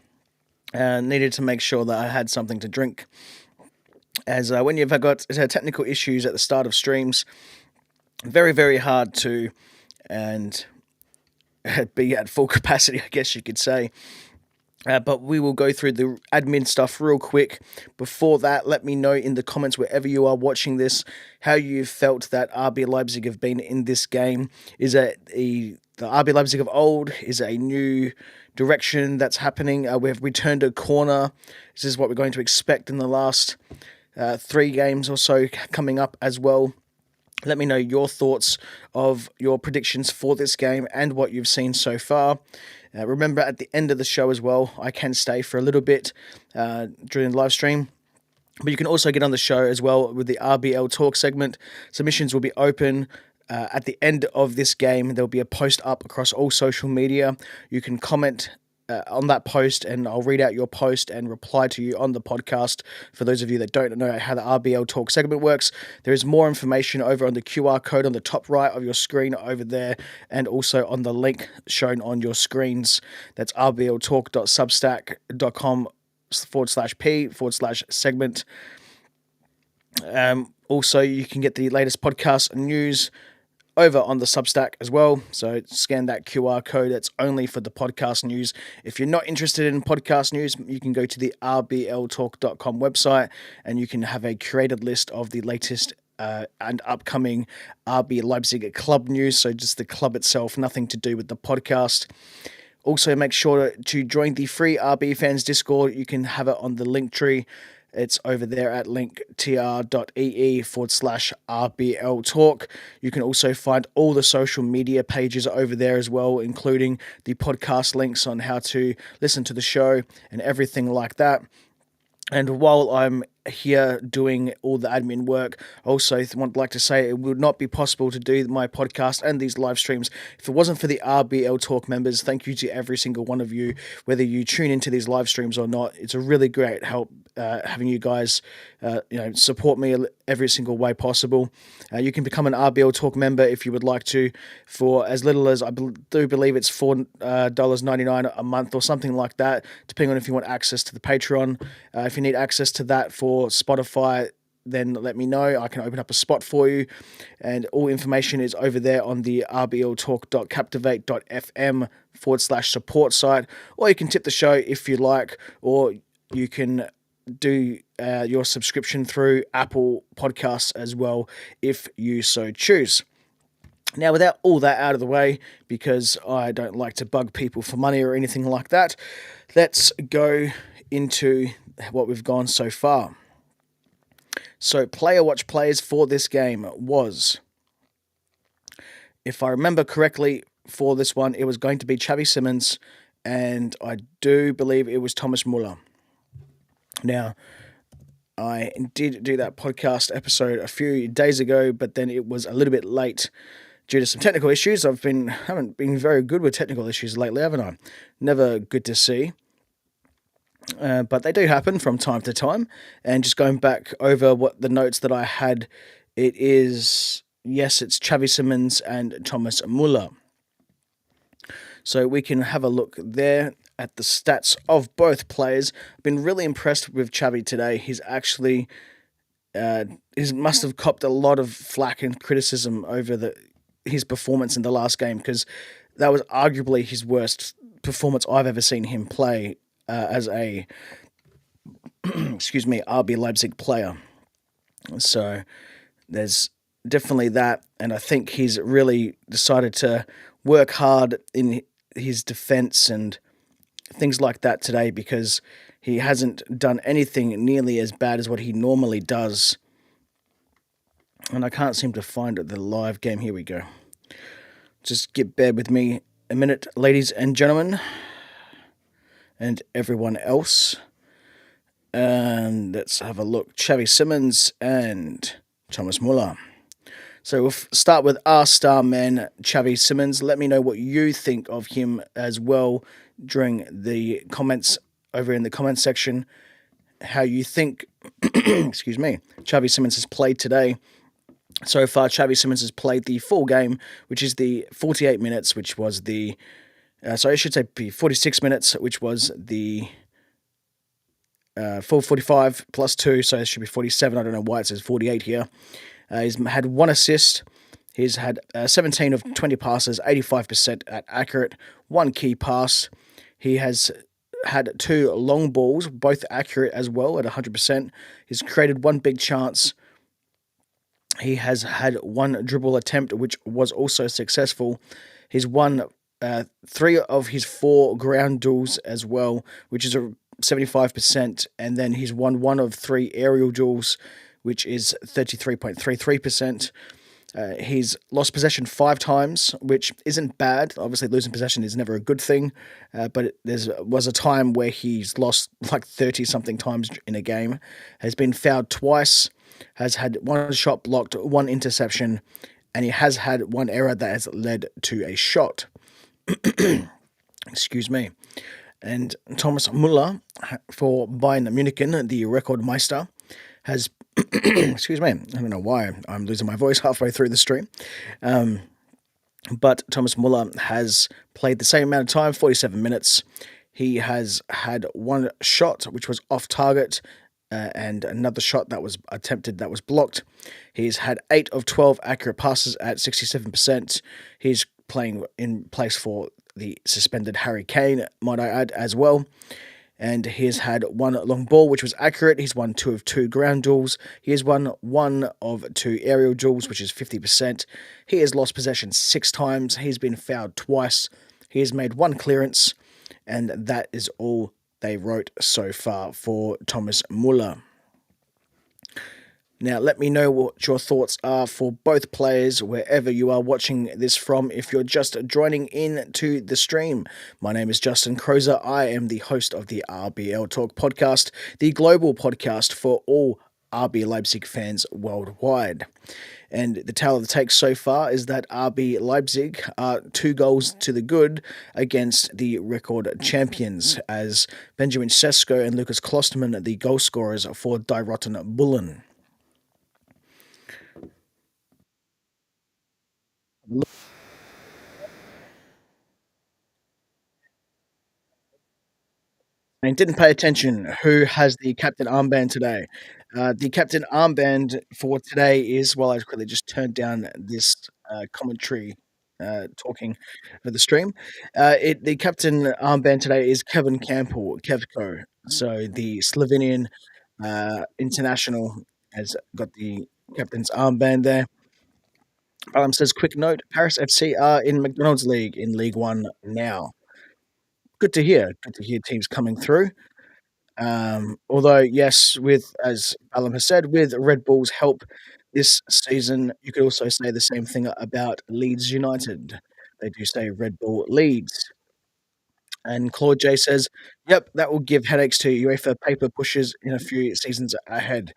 Needed to make sure that I had something to drink. As when you've got technical issues at the start of streams, very, very hard to and be at full capacity, I guess you could say. But we will go through the admin stuff real quick. Before that, let me know in the comments wherever you are watching this how you felt that RB Leipzig have been in this game. Is it the RB Leipzig of old? Is it a new direction that's happening? We turned a corner. This is what we're going to expect in the last 3 games or so coming up as well. Let me know your thoughts of your predictions for this game and what you've seen so far. Remember, at the end of the show as well, I can stay for a little bit during the live stream. But you can also get on the show as well with the RBL Talk segment. Submissions will be open. At the end of this game, there'll be a post up across all social media. You can comment on that post, and I'll read out your post and reply to you on the podcast. For those of you that don't know how the RBL Talk segment works, there is more information over on the QR code on the top right of your screen over there, and also on the link shown on your screens. That's rbltalk.substack.com/p/segment. Also, you can get the latest podcast news over on the Substack as well. So scan that QR code. It's only for the podcast news. If you're not interested in podcast news, you can go to the rbltalk.com website and you can have a curated list of the latest and upcoming RB Leipzig club news. So just the club itself, nothing to do with the podcast. Also, make sure to join the free RB Fans Discord. You can have it on the link tree. It's over there at linktr.ee/RBL Talk. You can also find all the social media pages over there as well, including the podcast links on how to listen to the show and everything like that. And while I'm here doing all the admin work, I also like to say it would not be possible to do my podcast and these live streams if it wasn't for the RBL Talk members. Thank you to every single one of you, whether you tune into these live streams or not. It's a really great help having you guys support me every single way possible. You can become an RBL Talk member if you would like to, for as little as I do believe it's $4.99 a month or something like that, depending on if you want access to the Patreon. If you need access to that for Spotify, then let me know. I can open up a spot for you, and all information is over there on the rbltalk.captivate.fm/support site, or you can tip the show if you like, or you can do your subscription through Apple Podcasts as well if you so choose. Now, without all that out of the way, because I don't like to bug people for money or anything like that, let's go into what we've gone so far. So, player watch players for this game was, if I remember correctly, for this one, it was going to be Xavi Simons, and I do believe it was Thomas Muller. Now, I did do that podcast episode a few days ago, but then it was a little bit late due to some technical issues. Haven't been very good with technical issues lately, haven't I? Never good to see. But they do happen from time to time. And just going back over what the notes that I had, it is yes, it's Xavi Simons and Thomas Muller. So we can have a look there at the stats of both players. I've been really impressed with Xavi today. He's actually he must have copped a lot of flack and criticism over his performance in the last game because that was arguably his worst performance I've ever seen him play as a RB Leipzig player. So there's definitely that, and I think he's really decided to work hard in his defense and things like that today because he hasn't done anything nearly as bad as what he normally does. And I can't seem to find the live game. Here we go. Just bear with me a minute, ladies and gentlemen, and everyone else. And let's have a look. Xavi Simons and Thomas Muller. So we'll start with our star man, Xavi Simons. Let me know what you think of him as well during the comments over in the comments section. How you think, Xavi Simons has played today. So far, Xavi Simons has played the full game, which is the 48 minutes, which was the... I should say 46 minutes, which was the full 45 plus 2, so it should be 47. I don't know why it says 48 here. He's had 1 assist. He's had 17 of 20 passes, 85% accurate, 1 key pass. He has had 2 long balls, both accurate as well at 100%. He's created 1 big chance. He has had 1 dribble attempt, which was also successful. He's won 3 of his 4 ground duels as well, which is a 75%. And then he's won 1 of 3 aerial duels, which is 33.33%. He's lost possession 5 times, which isn't bad. Obviously, losing possession is never a good thing, but there was a time where he's lost like 30-something times in a game. Has been fouled twice, has had 1 shot blocked, 1 interception, and he has had 1 error that has led to a shot. Excuse me. And Thomas Muller for Bayern Munich, the Rekordmeister, has... excuse me, I don't know why I'm losing my voice halfway through the stream. But Thomas Muller has played the same amount of time, 47 minutes. He has had 1 shot, which was off target, and another shot that was attempted that was blocked. He's had 8 of 12 accurate passes at 67%. He's playing in place for the suspended Harry Kane, might I add, as well. And he has had 1 long ball, which was accurate. He's won 2 of 2 ground duels. He has won 1 of 2 aerial duels, which is 50%. He has lost possession 6 times. He's been fouled twice. He has made 1 clearance. And that is all they wrote so far for Thomas Muller. Now, let me know what your thoughts are for both players, wherever you are watching this from. If you're just joining in to the stream, my name is Justin Crozer. I am the host of the RBL Talk podcast, the global podcast for all RB Leipzig fans worldwide. And the tale of the take so far is that RB Leipzig are 2 goals to the good against the record champions, as Benjamin Sesko and Lucas Klostermann are the goal scorers for Die Rotten Bullen. And didn't pay attention who has the captain armband today. The captain armband for today is, well, I quickly just turned down this commentary talking for the stream. The captain armband today is Kevin Campbell, Kevko. So the Slovenian international has got the captain's armband there. Says, quick note, Paris FC are in McDonald's League in League One now. Good to hear. Good to hear teams coming through. Although, yes, with as Alan has said, with Red Bull's help this season, you could also say the same thing about Leeds United. They do say Red Bull leads. And Claude J says, "Yep, that will give headaches to UEFA paper pushers in a few seasons ahead."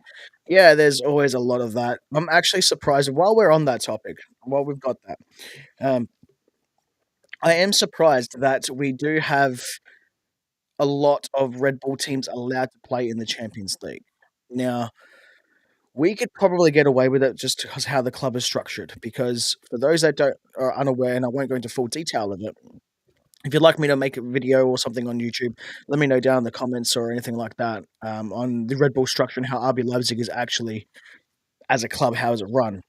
Yeah, there's always a lot of that. I'm actually surprised. While we're on that topic, while we've got that, um, I am surprised that we do have a lot of Red Bull teams allowed to play in the Champions League. Now, we could probably get away with it just because how the club is structured. Because for those that don't are unaware, and I won't go into full detail of it, if you'd like me to make a video or something on YouTube, let me know down in the comments or anything like that on the Red Bull structure and how RB Leipzig is actually, as a club, how is it run.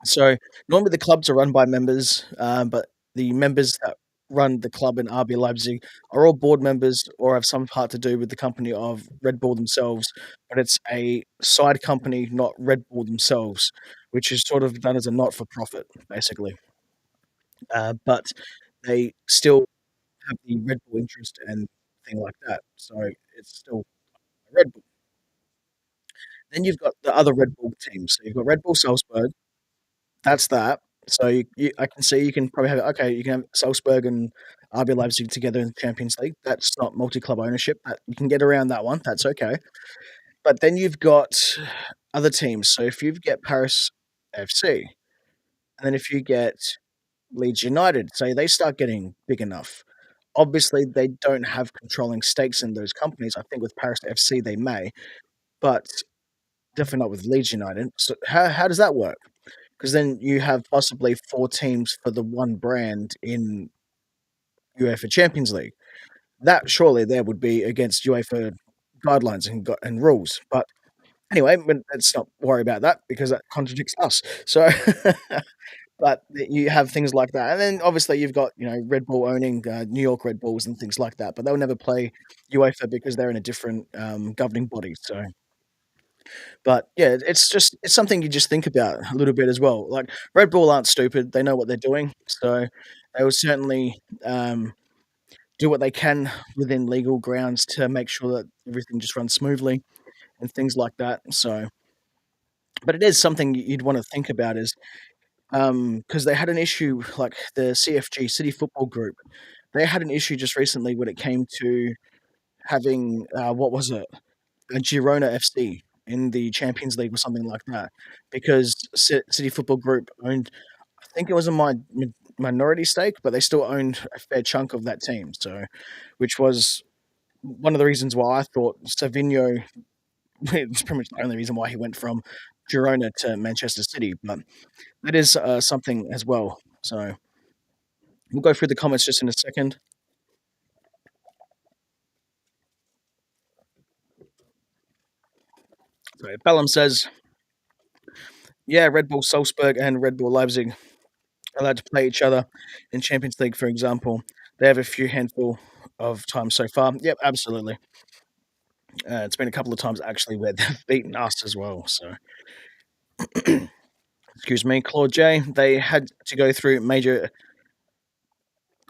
So normally the clubs are run by members, but the members that run the club in RB Leipzig are all board members or have some part to do with the company of Red Bull themselves. But it's a side company, not Red Bull themselves, which is sort of done as a not for profit, basically. But they still have the Red Bull interest and thing like that. So it's still Red Bull. Then you've got the other Red Bull teams. So you've got Red Bull Salzburg. That's that. So I can see you can probably have okay. You can have Salzburg and RB Leipzig together in the Champions League. That's not multi-club ownership. You can get around that one. That's okay. But then you've got other teams. So if you get Paris FC, and then if you get Leeds United, say they start getting big enough. Obviously, they don't have controlling stakes in those companies. I think with Paris FC they may, but definitely not with Leeds United. So how does that work? Because then you have possibly 4 teams for the one brand in UEFA Champions League. That surely there would be against UEFA guidelines and rules. But anyway, let's not worry about that because that contradicts us. So, but you have things like that, and then obviously you've got Red Bull owning New York Red Bulls and things like that. But they'll never play UEFA because they're in a different governing body. So but yeah, it's something you just think about a little bit as well. Like Red Bull aren't stupid; they know what they're doing, so they will certainly do what they can within legal grounds to make sure that everything just runs smoothly and things like that. So, but it is something you'd want to think about is because they had an issue like the CFG City Football Group. They had an issue just recently when it came to having what was it? A Girona FC in the Champions League or something like that, because City Football Group owned, I think it was a minority stake, but they still owned a fair chunk of that team. So, which was one of the reasons why I thought Savinho, it's pretty much the only reason why he went from Girona to Manchester City. But that is something as well. So we'll go through the comments just in a second. So Bellum says, "Yeah, Red Bull Salzburg and Red Bull Leipzig allowed to play each other in Champions League, for example. They have a few handful of times so far. Yep, absolutely. It's been a couple of times actually where they've beaten us as well. So, excuse me, Claude J. They had to go through major,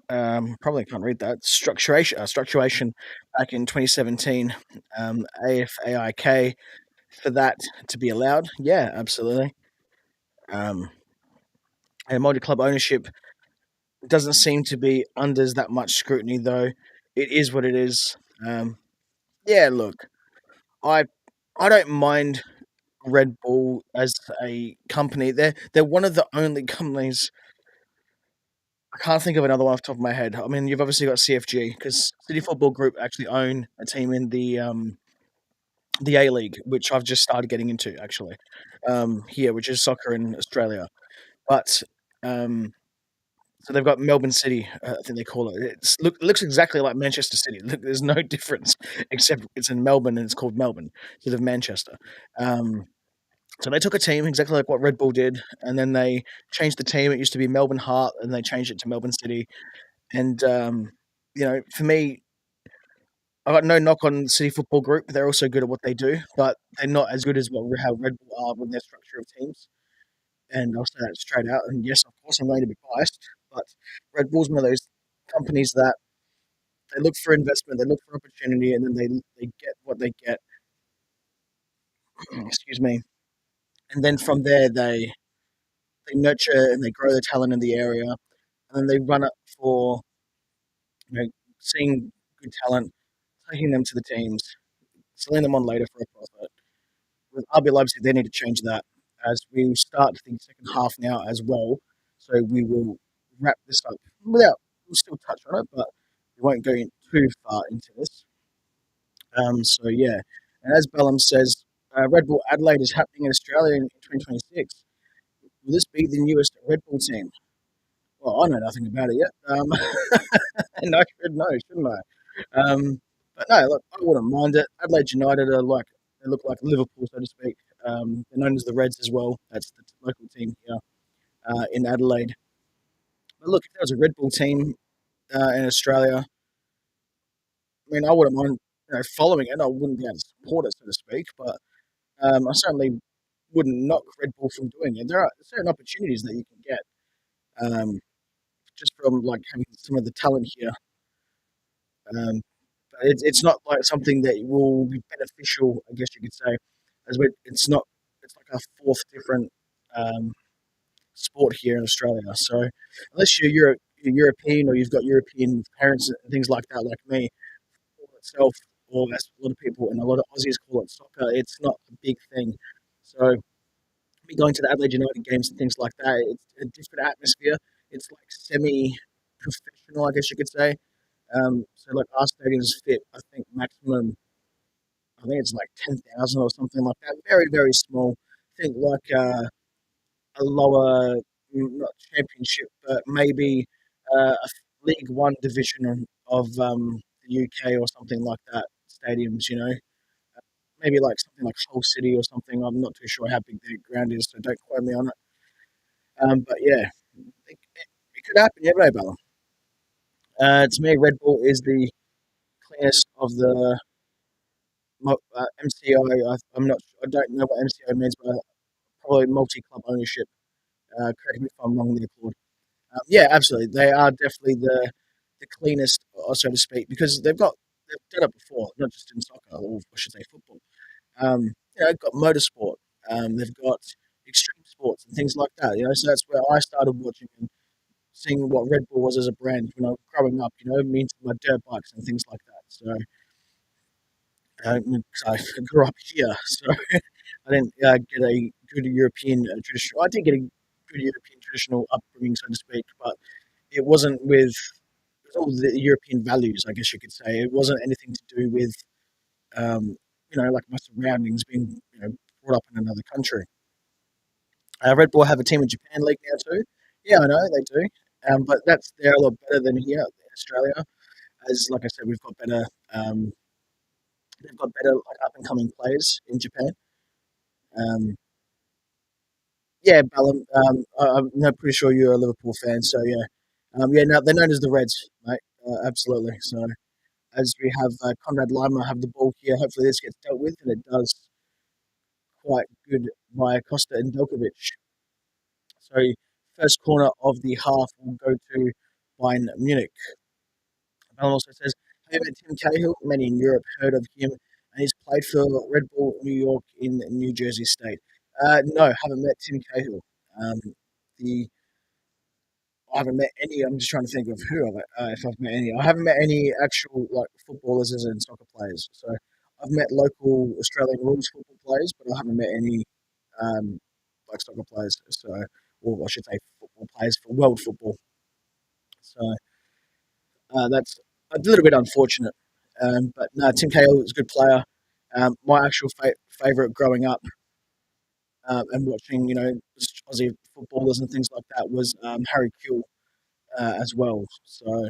probably can't read that structuration back in 2017. AFAIK for that to be allowed. Yeah, absolutely. Um, and multi-club ownership doesn't seem to be under that much scrutiny, though. It is what it is. Yeah, look, I I don't mind Red Bull as a company. They're one of the only companies. I can't think of another one off the top of my head. I mean, you've obviously got CFG because City Football Group actually own a team in the A League, which I've just started getting into actually here, which is soccer in Australia. But um, so they've got Melbourne City, I think they call it. Looks exactly like Manchester City. Look, there's no difference except it's in Melbourne and it's called Melbourne instead of Manchester. Um, So they took a team exactly like what Red Bull did, and then they changed the team. It used to be Melbourne Heart, and they changed it to Melbourne City. And for me, I got no knock on City Football Group. They're also good at what they do, but they're not as good as how Red Bull are with their structure of teams. And I'll say that straight out. And yes, of course, I'm going to be biased, but Red Bull's one of those companies that they look for investment, they look for opportunity, and then they get what they get. Excuse me. And then from there, they nurture and they grow the talent in the area, and then they run it for you know seeing good talent, taking them to the teams, selling them on later for a profit. With RB Leipzig, they need to change that as we start the second half now as well. So we will wrap this up without, we'll still touch on it, but we won't go in too far into this. So yeah, and as Bellum says, Red Bull Adelaide is happening in Australia in 2026. Will this be the newest Red Bull team? Well, I know nothing about it yet, and I should know, shouldn't I? But no, look, I wouldn't mind it. Adelaide United are like they look like Liverpool, so to speak. They're known as the Reds as well. That's the local team here in Adelaide. But look, if there was a Red Bull team in Australia, I mean, I wouldn't mind following it. I wouldn't be able to support it, so to speak, but I certainly wouldn't knock Red Bull from doing it. There are certain opportunities that you can get just from like having some of the talent here. Um, but it's not like something that will be beneficial, I guess you could say, as it's not. It's like a fourth different um, sport here in Australia. So unless you're European or you've got European parents and things like that, like me, itself, or as a lot of people and a lot of Aussies call it soccer, it's not a big thing. So me going to the Adelaide United games and things like that, it's a different atmosphere. It's like semi-professional, I guess you could say. So like our stadiums fit, I think maximum, I think it's like 10,000 or something like that. Very very small. I think like a lower, not championship, but maybe a League One division the UK or something like that. Stadiums, maybe like something like Hull City or something. I'm not too sure how big the ground is, so don't quote me on it. But yeah, it could happen. You never know, Bella. To me, Red Bull is the cleanest of the MCO. I'm not. I don't know what MCO means, but probably multi-club ownership. Correct me if I'm wrong there, Claude. Yeah, absolutely. They are definitely the cleanest, so to speak, because they've done it before, not just in soccer, or I should say football. They've got motorsport. They've got extreme sports and things like that. So that's where I started watching and seeing what Red Bull was as a brand when I was growing up. Me into my dirt bikes and things like that. So uh, I grew up here, so I didn't get a good European traditional. I did get a good European traditional upbringing, so to speak, but it wasn't with it was all the European values, I guess you could say. It wasn't anything to do with um, like my surroundings being brought up in another country. Red Bull have a team in Japan League now too. Yeah, I know they do, but they're a lot better than here in Australia. As like I said, um, they've got better like up and coming players in Japan. Um, yeah, Ballum. I'm not pretty sure you're a Liverpool fan, so yeah, yeah. No, they're known as the Reds, mate. Absolutely. So as we have Conrad Lima have the ball here, hopefully this gets dealt with, and it does quite good by Costa and Delkovic. So first corner of the half will go to Bayern Munich. Ballon also says, "Hey, met Tim Cahill. Many in Europe heard of him, and he's played for Red Bull New York in New Jersey State." No, haven't met Tim Cahill. Um, the I haven't met any. I'm just trying to think of if I've met any. I haven't met any actual like footballers as in soccer players. So I've met local Australian rules football players, but I haven't met any like soccer players. So, or I should say, football players for world football. So that's a little bit unfortunate. But no, Tim Cahill is a good player. My actual favorite growing up and watching, Aussie footballers and things like that was Harry Kewell as well. So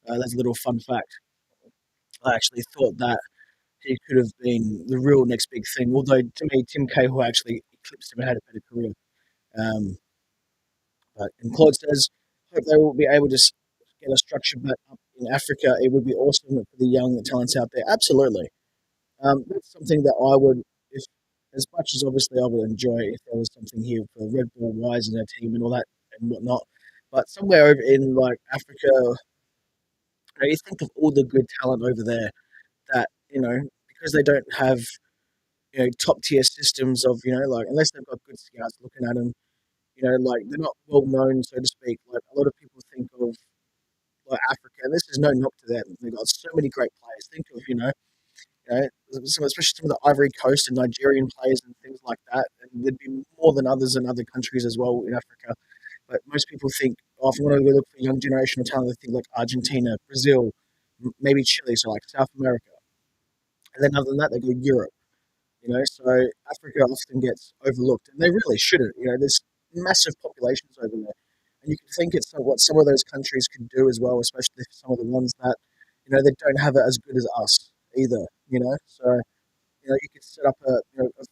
that's a little fun fact. I actually thought that he could have been the real next big thing. Although to me, Tim Cahill actually eclipsed him and had a better career. Um, and Claude says, hope they will be able to get a structure back up in Africa. It would be awesome for the young talents out there. Absolutely. That's something that I would, if as much as obviously I would enjoy if there was something here for Red Bull Wise and their team and all that and whatnot. But somewhere over in like Africa, you think of all the good talent over there that, because they don't have, top tier systems of, like, unless they've got good scouts looking at them, like they're not well known, so to speak. Like a lot of people think of like Africa, and this is no knock to them. They've got so many great players. Think of, especially some of the Ivory Coast and Nigerian players and things like that. And there'd be more than others in other countries as well in Africa. But most people think, oh, if you want to go look for young generational talent, they think like Argentina, Brazil, maybe Chile, so like South America. And then other than that, they go Europe. So Africa often gets overlooked, and they really shouldn't. There's massive populations over there, and you can think it's what some of those countries could do as well, especially some of the ones that they don't have it as good as us either. So you could set up a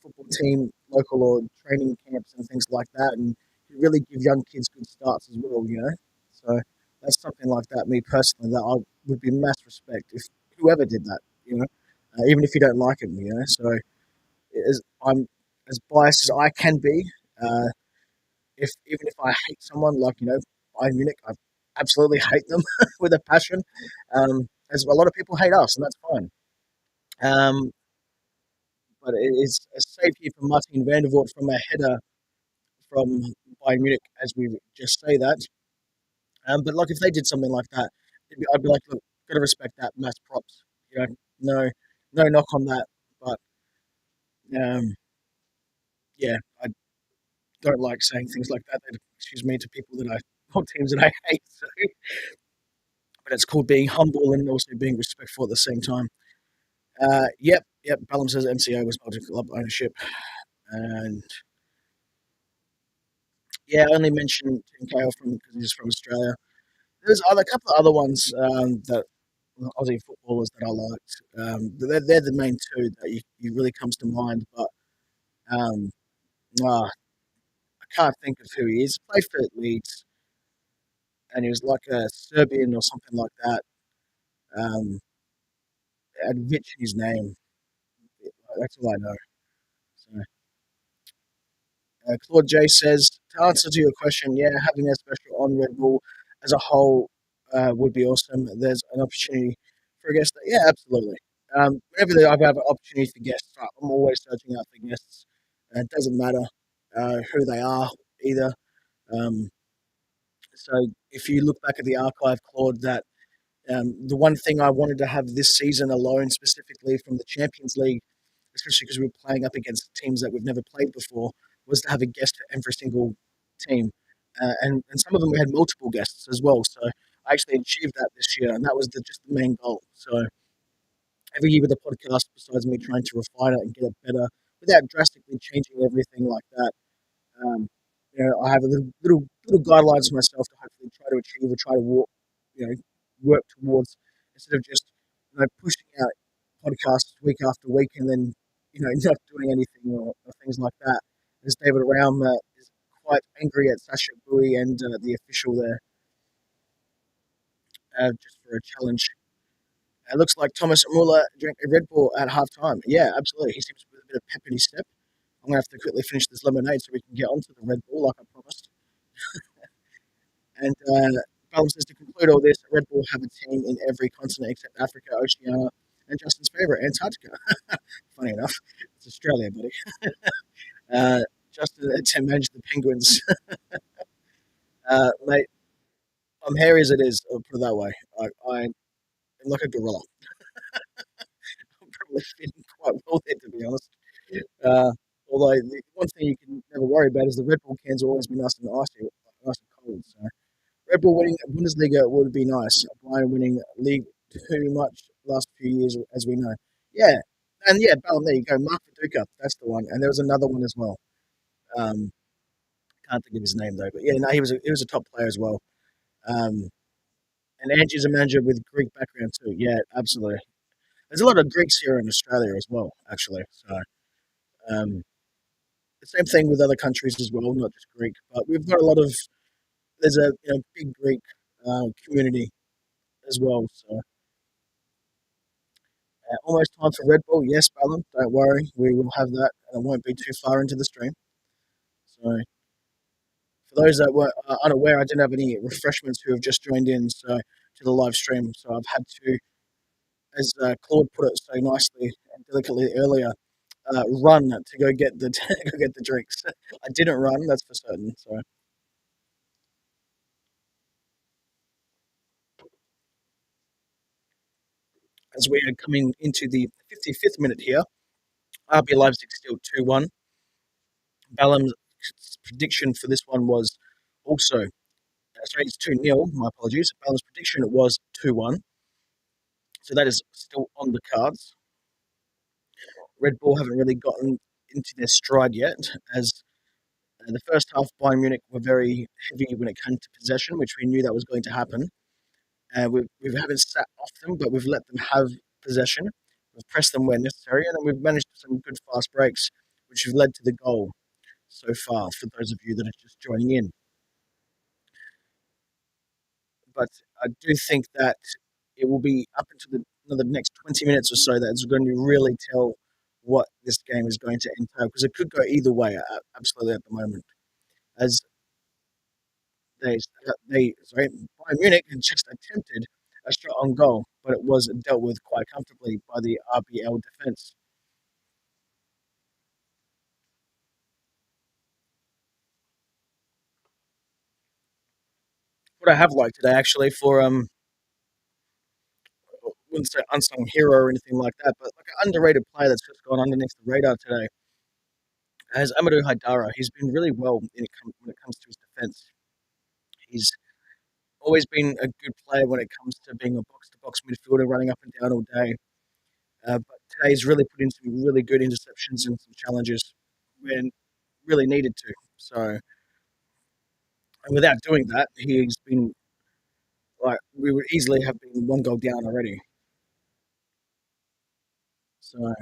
football team, local or training camps and things like that, and you really give young kids good starts as well. So that's something like that. Me personally, that I would be mass respect if whoever did that. Even if you don't like him. So I'm as biased as I can be. Uh, if even if I hate someone like Bayern Munich, I absolutely hate them with a passion. As a lot of people hate us, and that's fine. Um, but it is a save here from Martin van der Voort from a header from Bayern Munich, as we just say that. But like if they did something like that, I'd be like, look, gotta respect that, mass props. No, no knock on that, but um, yeah, I don't like saying things like that. Excuse me to people that I or teams that I hate. So, but it's called being humble and also being respectful at the same time. Yep. Ballum says MCO was multi-club ownership, and yeah, I only mentioned Tim Cahill because he's from Australia. There's a couple of other ones that Aussie footballers that I liked. They're the main two that you really comes to mind. But um, I can't think of who he is. He played for Leeds, and he was like a Serbian or something like that. Um, I'd mention his name. That's all I know. So, Claude J says, to answer to your question, yeah, having a special on Red Bull as a whole would be awesome. There's an opportunity for a guest. Yeah, absolutely. Whenever I have an opportunity for guests, I'm always searching out for guests. It doesn't matter who they are either. Um, so if you look back at the archive, Claude, that the one thing I wanted to have this season alone, specifically from the Champions League, especially because we were playing up against teams that we've never played before, was to have a guest for every single team. And some of them we had multiple guests as well. So I actually achieved that this year, and that was just the main goal. So every year with the podcast, besides me trying to refine it and get it better without drastically changing everything like that, um, I have a little guidelines for myself to hopefully try to achieve or try to work towards instead of just pushing out podcasts week after week and then not doing anything or things like that. As David Raum is quite angry at Sasha Bowie and the official there just for a challenge. It looks like Thomas Muller drank a Red Bull at halftime. Yeah, absolutely. He seems with a bit of pep in his step. I'm going to have to quickly finish this lemonade so we can get onto the Red Bull like I promised. And Ballum says to conclude all this, Red Bull have a team in every continent except Africa, Oceania, and Justin's favourite, Antarctica. Funny enough, it's Australia, buddy. Justin and Tim manage the Penguins. Mate, I'm hairy as it is, I'll put it that way. I'm like a gorilla. I'm probably fitting quite well there, to be honest. Uh, although the one thing you can never worry about is the Red Bull cans will always be nice and icy, nice and cold. So Red Bull winning Bundesliga would be nice. Bayern winning League too much last few years, as we know. Yeah, and yeah, Ballon, there you go. Mark Viduka, that's the one. And there was another one as well. Um, can't think of his name though, but yeah, no, he was a top player as well. Um, and Angie's a manager with Greek background too. Yeah, absolutely. There's a lot of Greeks here in Australia as well, actually. So um, the same thing with other countries as well, not just Greek, but we've got a lot of. There's a big Greek community as well. So almost time for Red Bull. Yes, Ballum, don't worry. We will have that, and it won't be too far into the stream. So, for those that were unaware, I didn't have any refreshments who have just joined in to the live stream. So, I've had to, as Claude put it so nicely and delicately earlier, run to go get the go get the drinks. I didn't run, that's for certain. So, as we are coming into the 55th minute here. RB Leipzig still 2-1. Ballum's prediction for this one was also, sorry, it's 2-0, my apologies. Ballum's prediction was 2-1. So that is still on the cards. Red Bull haven't really gotten into their stride yet, as the first half Bayern Munich were very heavy when it came to possession, which we knew that was going to happen. We haven't sat off them, but we've let them have possession. We've pressed them where necessary, and then we've managed some good fast breaks, which have led to the goal so far, for those of you that are just joining in. But I do think that it will be up into the next 20 minutes or so that it's going to really tell what this game is going to entail, because it could go either way, absolutely, at the moment. As Bayern Munich had just attempted a shot on goal, but it was dealt with quite comfortably by the RBL defence. What I have liked today, actually, for I wouldn't say unsung hero or anything like that, but like an underrated player that's just gone underneath the radar today, as Amadou Haidara. He's been really well when it comes to his defence. He's always been a good player when it comes to being a box-to-box midfielder, running up and down all day. But today he's really put in some really good interceptions and some challenges when really needed to. So, and without doing that, he's been like we would easily have been one goal down already. So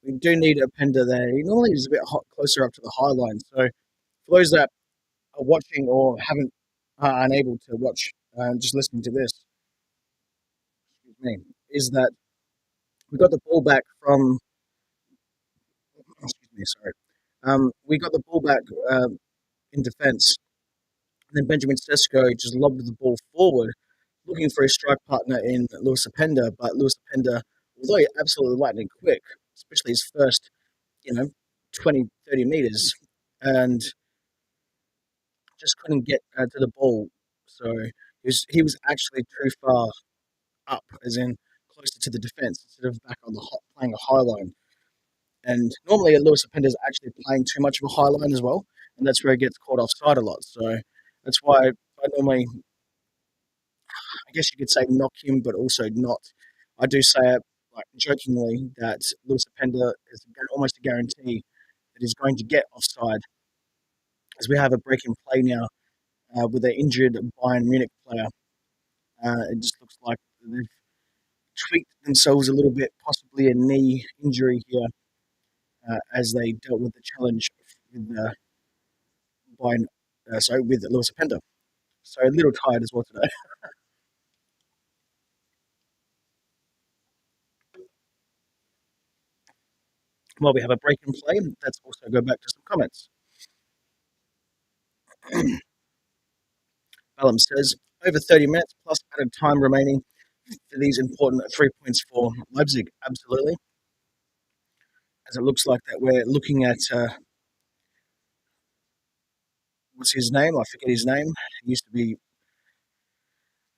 we do need a Pender there. He normally is a bit closer up to the high line. So for those that are watching or haven't are unable to watch, just listening to this, excuse me, is that we got the ball back from. Excuse me, sorry. We got the ball back in defence. And then Benjamin Sesko just lobbed the ball forward, looking for a strike partner in Lewis Openda. But Lewis Openda, although he's absolutely lightning quick, especially his first, 20, 30 meters, and just couldn't get to the ball. So he was actually too far up, as in closer to the defence instead of back on playing a high line. And normally Lewis Openda is actually playing too much of a high line as well, and that's where he gets caught offside a lot. So that's why I normally, I guess you could say, knock him, but also not. I do say it like jokingly that Lewis Openda is almost a guarantee that he's going to get offside, as we have a break in play now with an injured Bayern Munich player. It just looks like they've tweaked themselves a little bit, possibly a knee injury here, as they dealt with the challenge with Bayern, with Lewis Openda. So a little tired as well today. While we have a break in play, let's also go back to some comments. Ballum says, over 30 minutes plus added time remaining for these important 3 points for Leipzig. Absolutely. As it looks like that we're looking at, what's his name? I forget his name. He used to be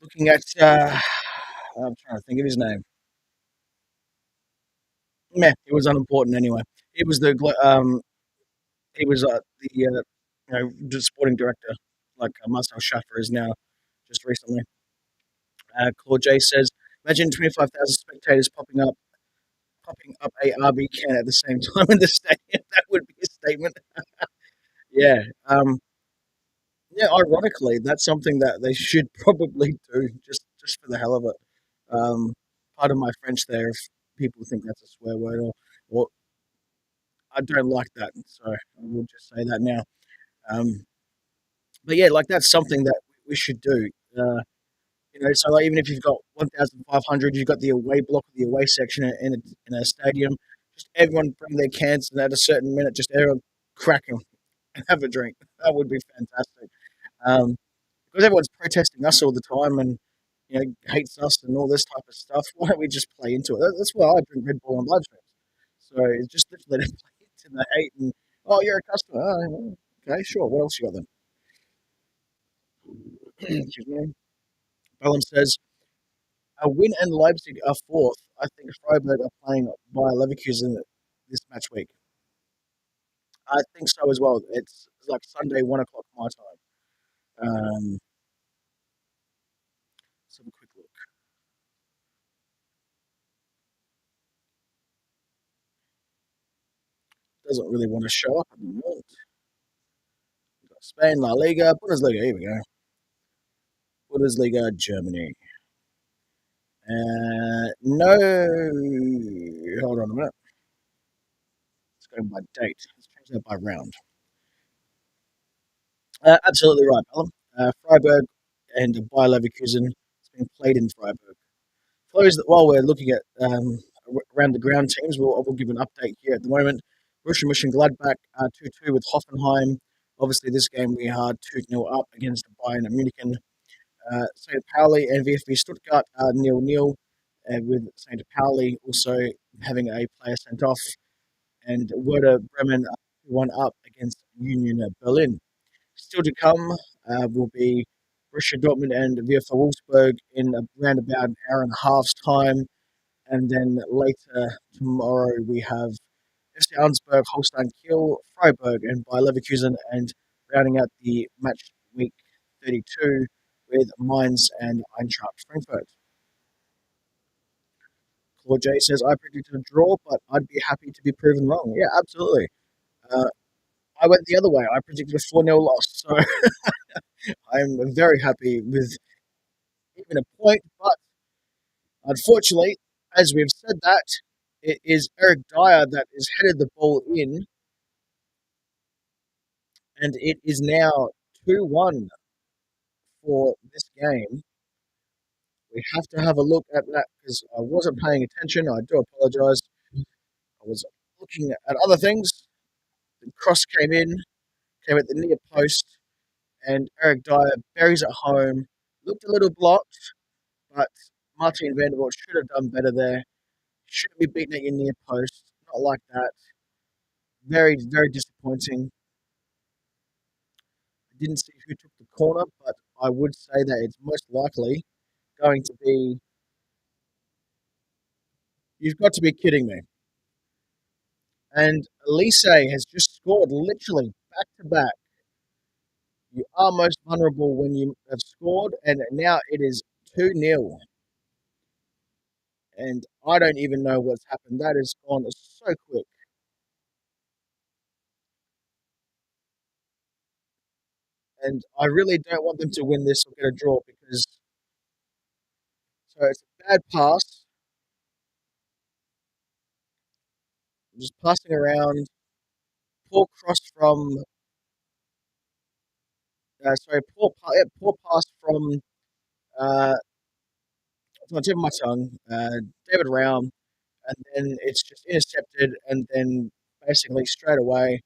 looking at, I'm trying to think of his name. Meh, it was unimportant anyway. He was the sporting director, like Marcel Schaffer is now just recently. Claude J says, imagine 25,000 spectators popping up a RB can at the same time in the stadium. That would be a statement. Yeah. Yeah, ironically, that's something that they should probably do just for the hell of it. Part of my French there, if people think that's a swear word, or I don't like that, so I will just say that now. Um, but yeah, like that's something that we should do. So like even if you've got 1,500, you've got the away block, the away section in a stadium. Just everyone bring their cans, and at a certain minute, just everyone crack them and have a drink. That would be fantastic. Um, because everyone's protesting us all the time and hates us and all this type of stuff. Why don't we just play into it? That's why I drink Red Bull on live streams. So it's just literally to play into the hate and you're a customer. Oh, okay, sure. What else you got then? Excuse me. Bellum says A win and Leipzig are fourth. I think Freiburg are playing by Leverkusen this match week. I think so as well. It's like Sunday, 1 o'clock my time. Let's have a quick look. Doesn't really want to show up at the moment. We've got Spain, La Liga, Bundesliga. Here we go. Bundesliga, Germany. No. Hold on a minute. Let's go by date. Let's change that by round. Absolutely right, Alan. Freiburg and Bayer Leverkusen. It's been played in Freiburg. For those that, while we're looking at around the ground teams, we'll give an update here at the moment. Borussia Mönchengladbach 2-2 with Hoffenheim. Obviously, this game we are 2-0 up against Bayern and Munich. St. Pauli and VfB Stuttgart are 0-0, with St. Pauli also having a player sent off, and Werder Bremen 1 up against Union Berlin. Still to come will be Borussia Dortmund and VfL Wolfsburg in around about an hour and a half's time. And then later tomorrow we have FC Augsburg, Holstein Kiel, Freiburg, and Bayer Leverkusen, and rounding out the match week 32 with Mainz and Eintracht Frankfurt. Claude J says, I predicted a draw, but I'd be happy to be proven wrong. Yeah, absolutely. Uh, I went the other way. I predicted a 4-0 loss. So I'm very happy with even a point, but unfortunately, as we've said that, it is Eric Dyer that is headed the ball in, and it is now 2-1 for this game. We have to have a look at that because I wasn't paying attention. I do apologise. I was looking at other things. The cross came at the near post, and Eric Dyer buries it home. Looked a little blocked, but Martin Vanderbilt should have done better there. Shouldn't be beaten at your near post. Not like that. Very, very disappointing. I didn't see who took the corner, but I would say that it's most likely going to be. You've got to be kidding me. And Elise has just scored literally back to back. You are most vulnerable when you have scored, and now it is 2-0. And I don't even know what's happened. That has gone so quick. And I really don't want them to win this or get a draw because so it's a bad pass. Just passing around. Poor cross from poor pass from uh, it's on the tip of my tongue, David Raum, and then it's just intercepted, and then basically straight away,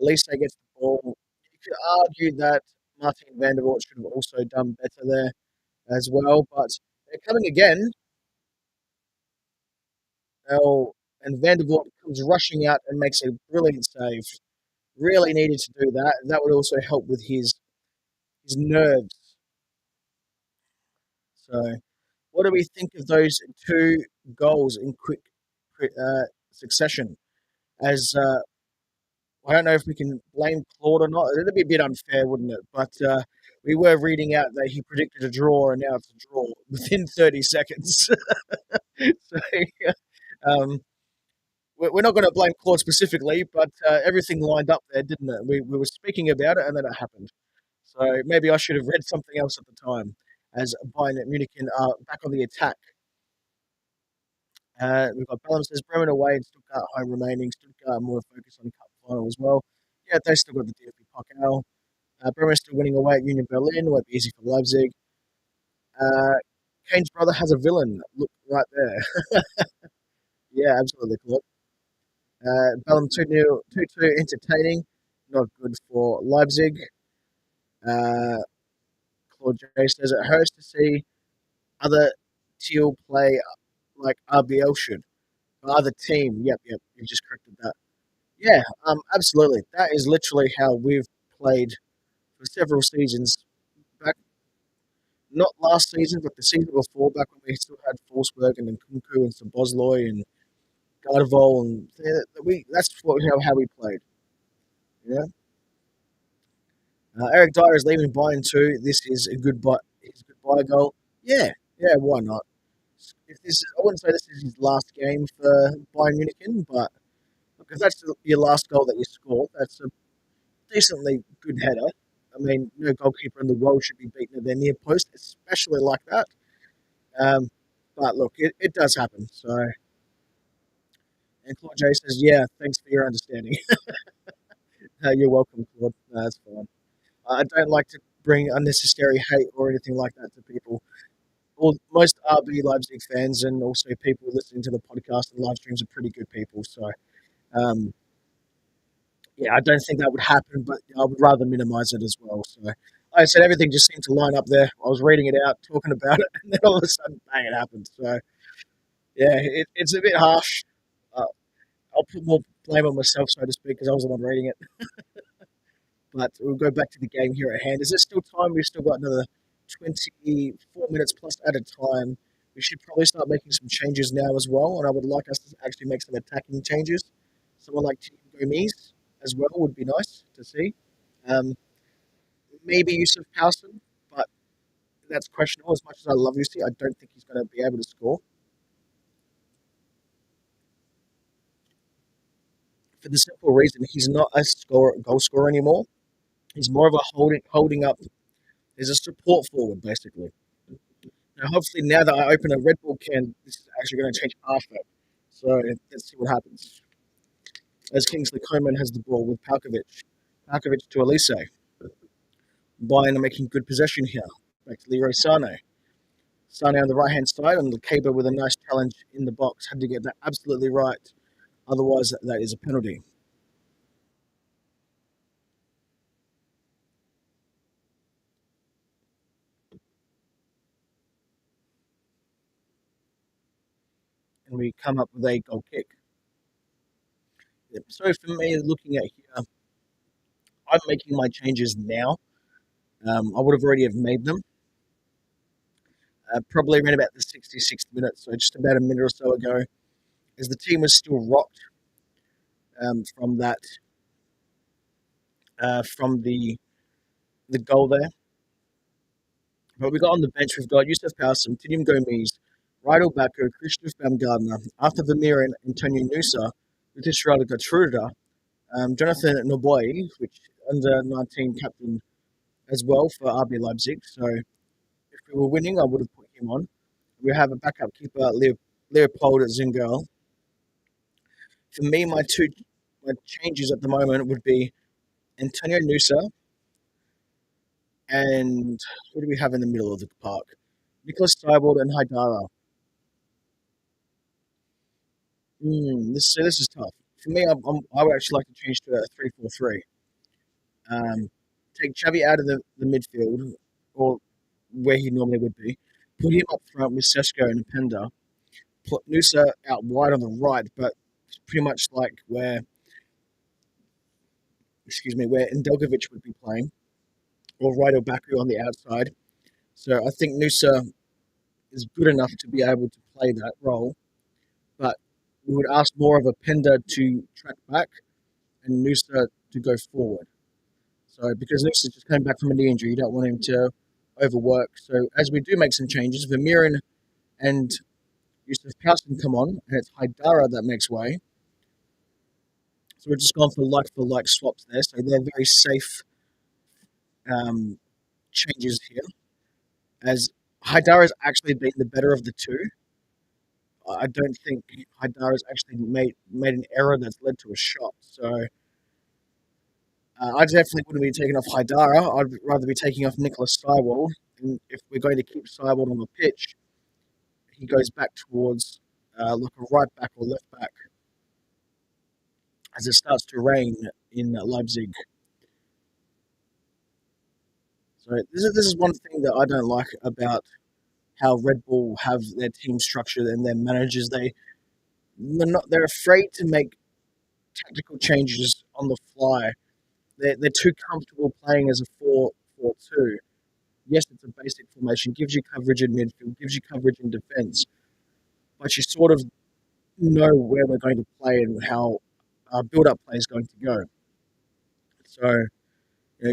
Elise gets the ball. You could argue that Martin Vandervoort should have also done better there as well, but they're coming again. Oh, and Vandervoort comes rushing out and makes a brilliant save. Really needed to do that. That would also help with his nerves. So, what do we think of those two goals in quick succession? As I don't know if we can blame Claude or not. It'd be a bit unfair, wouldn't it? But we were reading out that he predicted a draw, and now it's a draw within 30 seconds. So um, we're not going to blame Claude specifically, but everything lined up there, didn't it? We were speaking about it, and then it happened. So maybe I should have read something else at the time, as Bayern Munich are back on the attack. We've got Bellum says Bremen away and Stuttgart home remaining. Stuttgart more focused on the cup final as well. Yeah, they still got the DFB Pokal. Bremen still winning away at Union Berlin. Won't be easy for Leipzig. Uh, Kane's brother has a villain. Look right there. Yeah, absolutely. Cool. Bellum 2-0, 2-2 entertaining. Not good for Leipzig. Uh, Claude J says it hurts to see other teal play like RBL should. Other team. Yep. You just corrected that. Yeah, absolutely. That is literally how we've played for several seasons back. not last season, but the season before, back when we still had Forsberg and Nkunku and Sabozloy and Gardevol, and that's how we played. Yeah, Eric Dyer is leaving Bayern too. This is a goodbye. His goodbye goal. Yeah, yeah. Why not? If this is, I wouldn't say this is his last game for Bayern Munich, but because that's your last goal that you scored, that's a decently good header. I mean, no goalkeeper in the world should be beaten at their near post, especially like that. Um, but look, it does happen. So, and Claude J says, "Yeah, thanks for your understanding." You're welcome, Claude. No, that's fine. I don't like to bring unnecessary hate or anything like that to people. Most RB Leipzig fans and also people listening to the podcast and live streams are pretty good people. So, um, yeah, I don't think that would happen, but I would rather minimize it as well. So, like I said, everything just seemed to line up there. I was reading it out, talking about it, and then all of a sudden, bang, it happened. So, yeah, it's a bit harsh. Uh, I'll put more blame on myself, so to speak, because I was the one reading it. But we'll go back to the game here at hand. Is there still time? We've still got another 24 minutes plus at a time. We should probably start making some changes now as well, and I would like us to actually make some attacking changes. Someone like Tim Gomes as well would be nice to see. Um, maybe Yusuf Powson, but that's questionable. As much as I love Yusuf, I don't think he's going to be able to score for the simple reason he's not a goal scorer anymore. He's more of a holding up. He's a support forward basically. Now, hopefully, now that I open a Red Bull can, this is actually going to change after. So let's see what happens. As Kingsley Coman has the ball with Palkovic. Palkovic to Elise. Bayern are making good possession here. Back to Leroy Sane. Sane on the right hand side, and the Caber with a nice challenge in the box. Had to get that absolutely right. Otherwise, that is a penalty. And we come up with a goal kick. So for me, looking at here, I'm making my changes now. I would have already have made them. Probably around about the 66th minute, so just about a minute or so ago, as the team was still rocked from that from the goal there. But we got on the bench, we've got Yusuf Powson, Tidium Gomes, Rydel Bako, Christoph Baumgartner, Arthur Vermeer and Antonio Nusa, Lutis Gertruda, Jonathan Noboy, which under 19 captain as well for RB Leipzig. So if we were winning, I would have put him on. We have a backup keeper, Leopold Zingal. For me, my changes at the moment would be Antonio Nusa and who do we have in the middle of the park? Nicholas Thibault and Haidara. This is tough. For me, I would actually like to change to a 3-4-3. Um, take Xavi out of the midfield, or where he normally would be. Put him up front with Sesko and Penda. Put Nusa out wide on the right, but pretty much like where Indelkovic would be playing, or Rydel Baku on the outside. So I think Nusa is good enough to be able to play that role, but we would ask more of a Penda to track back and Nusa to go forward. So because Nusa just came back from a knee injury, you don't want him to overwork. So as we do make some changes, Vermeer and Yusuf Pouston come on, and it's Haidara that makes way. So we're just gone for like swaps there. So they're very safe um, changes here. As Haidara has actually been the better of the two. I don't think Haidara has actually made an error that's led to a shot. So I definitely wouldn't be taking off Haidara. I'd rather be taking off Nicholas Seiwald. And if we're going to keep Seiwald on the pitch, he goes back towards like a right back or left back as it starts to rain in Leipzig. So this is one thing that I don't like about how Red Bull have their team structured and their managers. They're afraid to make tactical changes on the fly. They're too comfortable playing as a 4-4-2 Yes, it's a basic formation, gives you coverage in midfield, gives you coverage in defence, but you sort of know where we're going to play and how our build-up play is going to go. So,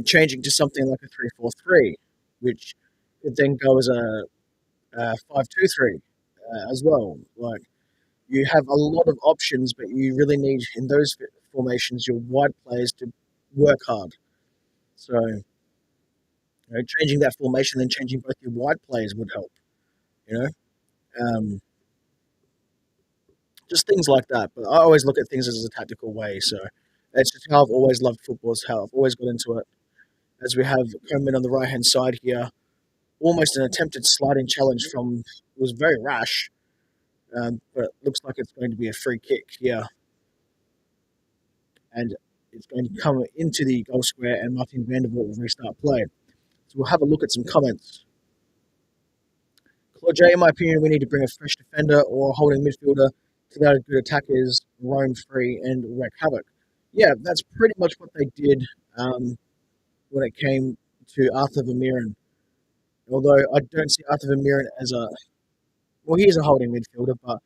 changing to something like a 3-4-3, which could then go as a 5-2-3 as well. Like you have a lot of options, but you really need in those formations your wide players to work hard. So, changing that formation and changing both your wide players would help. You know, um, just things like that. But I always look at things as a tactical way. So that's just how I've always loved football. It's how I've always got into it. As we have Coleman on the right hand side here, almost an attempted sliding challenge from it was very rash, but it looks like it's going to be a free kick here, and it's going to come into the goal square, and Martin Vandervoort will restart play. So we'll have a look at some comments. Claude J, in my opinion, we need to bring a fresh defender or a holding midfielder to let good attackers roam free and wreak havoc. Yeah, that's pretty much what they did when it came to Arthur Vermeeren. Although I don't see Arthur Vermeeren as a well, he is a holding midfielder, but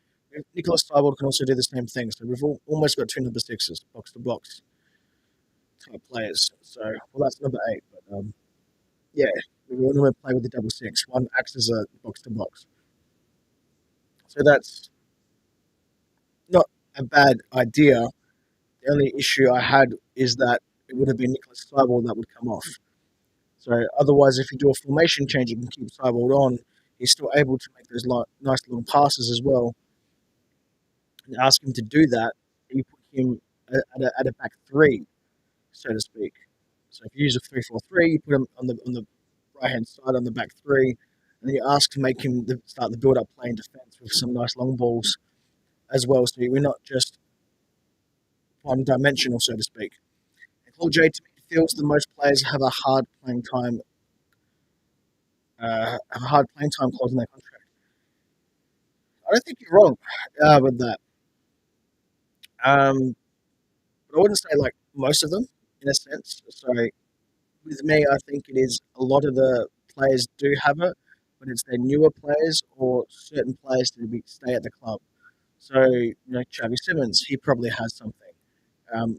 Nicholas Tybalt can also do the same thing. So we've almost got two number sixes, box to box type players. So well, that's number eight, but yeah, we want to play with the double six. One acts as a box to box. So that's not a bad idea. The only issue I had is that it would have been Nicholas Tybalt that would come off. So otherwise, if you do a formation change, you can keep Tybalt on. He's still able to make those nice long passes as well. And ask him to do that, you put him at a back three, so to speak. So if you use a 3-4-3, you put him on the right hand side on the back three, and then you ask to make him start the build up play in defence with some nice long balls as well. So we're not just one dimensional, so to speak. And Claude J to me feels the most players have a hard playing time, clause in their contract. I don't think you're wrong with that. But I wouldn't say like most of them in a sense. So with me, I think it is a lot of the players do have it, but it's their newer players or certain players to stay at the club. So, Xavi Simmons, he probably has something.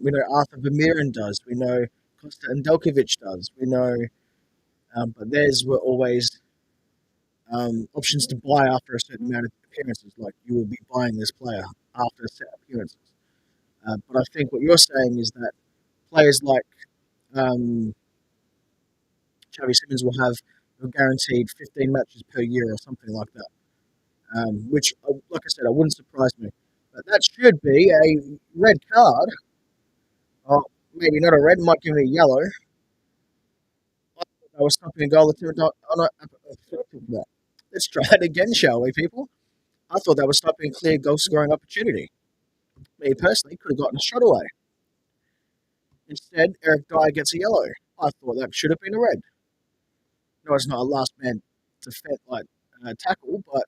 We know Arthur Vermeeren does. We know Costa and Delkovic does. We know, but theirs were always options to buy after a certain amount of appearances. Like you will be buying this player after a set appearances. But I think what you're saying is that players like um, Xavi Simmons will have a guaranteed 15 matches per year or something like that. Which, like I said, I wouldn't surprise me. But that should be a red card. Or maybe not a red, might give me a yellow. I was stopping a goal attempt Let's try that again, shall we, people? I thought that was stopping a clear goal scoring opportunity. Me personally could have gotten a shot away. Instead, Eric Dyer gets a yellow. I thought that should have been a red. No, it's not a last man defense like tackle, but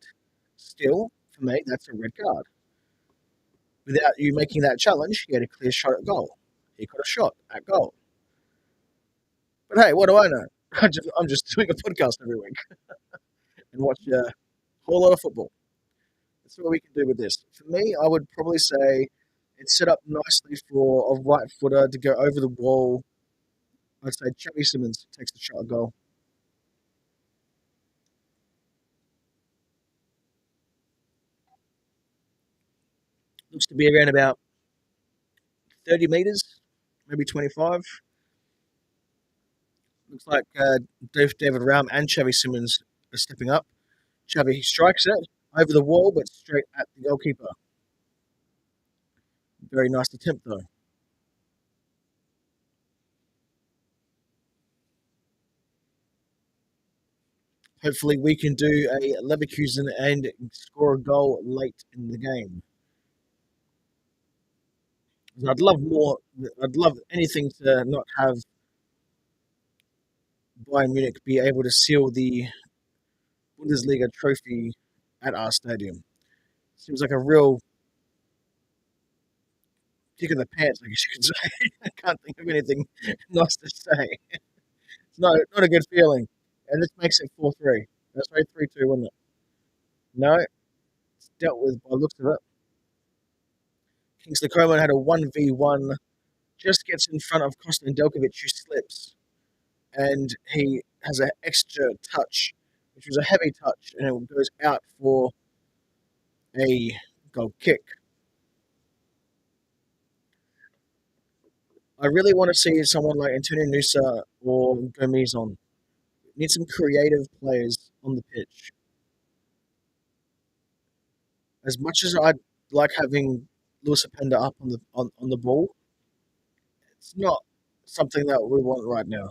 still, for me, that's a red card. Without you making that challenge, he had a clear shot at goal. He got a shot at goal. But hey, what do I know? I'm just doing a podcast every week and watch a whole lot of football. That's what we can do with this. For me, I would probably say it's set up nicely for a right footer to go over the wall. I'd say Xavi Simmons takes the shot at goal. Looks to be around about 30 metres, maybe 25. Looks like David Raum and Xavi Simmons are stepping up. Xavi strikes it over the wall, but straight at the goalkeeper. Very nice attempt, though. Hopefully, we can do a Leverkusen and score a goal late in the game. I'd love more. I'd love anything to not have Bayern Munich be able to seal the Bundesliga trophy at our stadium. Seems like a real kick in the pants, I guess you could say. I can't think of anything nice to say. It's not a good feeling. And this makes it 4-3. That's right, 3-2, wasn't it? No, it's dealt with by the looks of it. Kingsley Coman had a 1v1, just gets in front of Kostin Delkovic, who slips. And he has an extra touch, which was a heavy touch, and it goes out for a goal kick. I really want to see someone like Antonio Nusa or Gomez on. Need some creative players on the pitch. As much as I'd like having Lewis Openda up on the ball, it's not something that we want right now.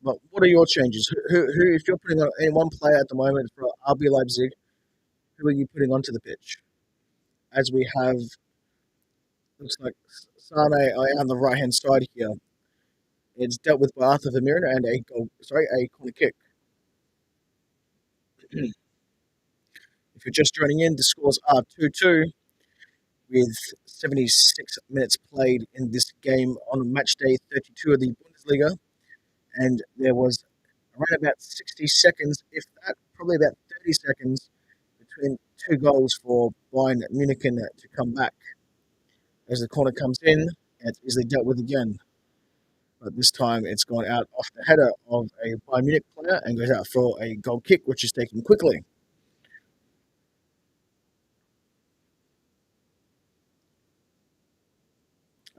But what are your changes? Who if you're putting on any one player at the moment for RB Leipzig, who are you putting onto the pitch? As we have, looks like Sane on the right hand side here. It's dealt with by Arthur Vermeeren and a corner kick. If you're just joining in, the scores are 2-2 with 76 minutes played in this game on match day 32 of the Bundesliga. And there was around about 60 seconds, if that, probably about 30 seconds between two goals for Bayern Munich to come back. As the corner comes in, it's easily dealt with again. But this time it's gone out off the header of a Bayern Munich player and goes out for a goal kick, which is taken quickly.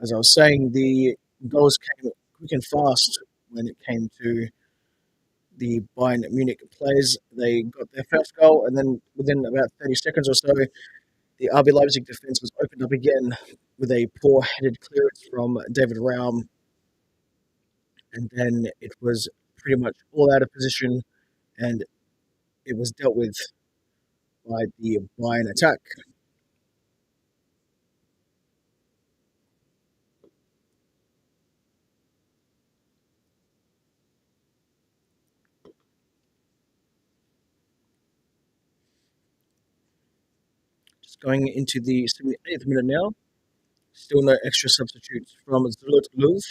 As I was saying, the goals came quick and fast when it came to the Bayern Munich players. They got their first goal, and then within about 30 seconds or so, the RB Leipzig defence was opened up again with a poor headed clearance from David Raum, and then it was pretty much all out of position, and it was dealt with by the Bayern attack. Just going into the 78th minute now. Still no extra substitutes from Zulut Louvre,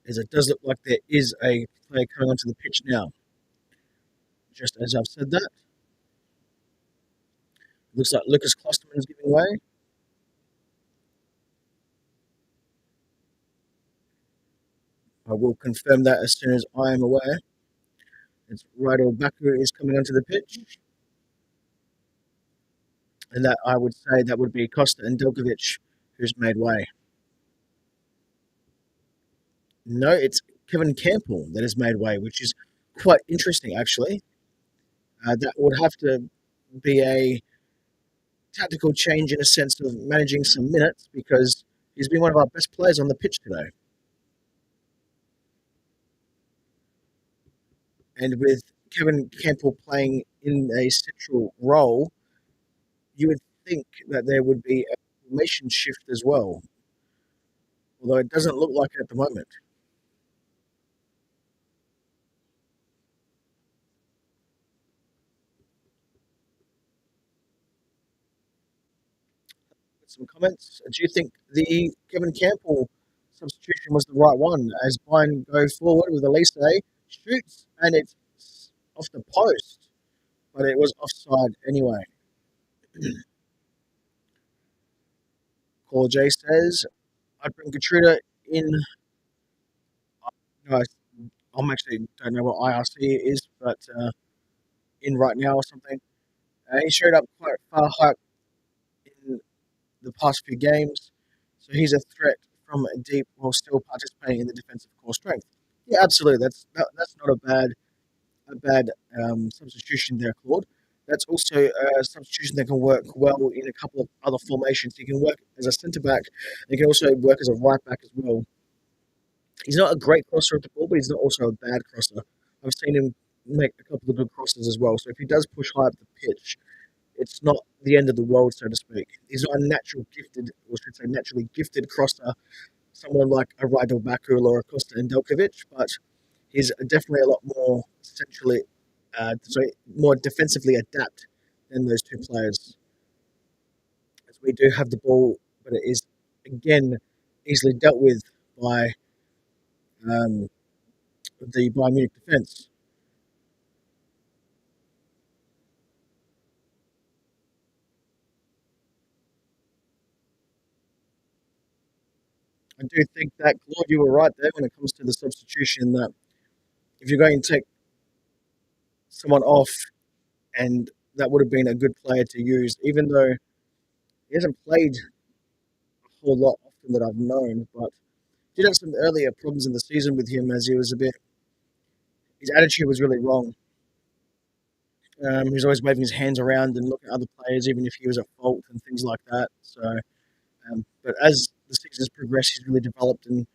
as it does look like there is a player coming onto the pitch now. Just as I've said that, looks like Lucas Klosterman's giving way. I will confirm that as soon as I am aware. It's Rydal Baku is coming onto the pitch. And that I would say that would be Costa and Delkovic who's made way. No, it's Kevin Campbell that has made way, which is quite interesting actually. That would have to be a tactical change in a sense of managing some minutes because he's been one of our best players on the pitch today. And with Kevin Campbell playing in a central role, you would think that there would be a formation shift as well, although it doesn't look like it at the moment. Some comments. Do you think the Kevin Campbell substitution was the right one as Bayern go forward with Elise shoots and it's off the post, but it was offside anyway. Caller J says, I'd bring Gertruda in. No, I'm actually don't know what IRC is, but in right now or something. He showed up quite far high in the past few games, so he's a threat from deep while still participating in the defensive core strength. Yeah, absolutely. That's not a bad substitution there, Claude. That's also a substitution that can work well in a couple of other formations. He can work as a centre back. He can also work as a right back as well. He's not a great crosser of the ball, but he's not also a bad crosser. I've seen him make a couple of good crosses as well. So if he does push high up the pitch, it's not the end of the world, so to speak. He's not a natural gifted, or should say naturally gifted crosser, someone like a Rydal Bakul or a Costa Delkovic, but he's definitely a lot more centrally, more defensively adept than those two players. As we do have the ball, but it is again easily dealt with by um, the Bayern Munich defence. I do think that, Claude, you were right there when it comes to the substitution. That if you're going to take someone off, and that would have been a good player to use, even though he hasn't played a whole lot often that I've known, but did have some earlier problems in the season with him as he was a bit, his attitude was really wrong. He was always waving his hands around and looking at other players, even if he was at fault and things like that. So, but as the season's progressed, he's really developed, and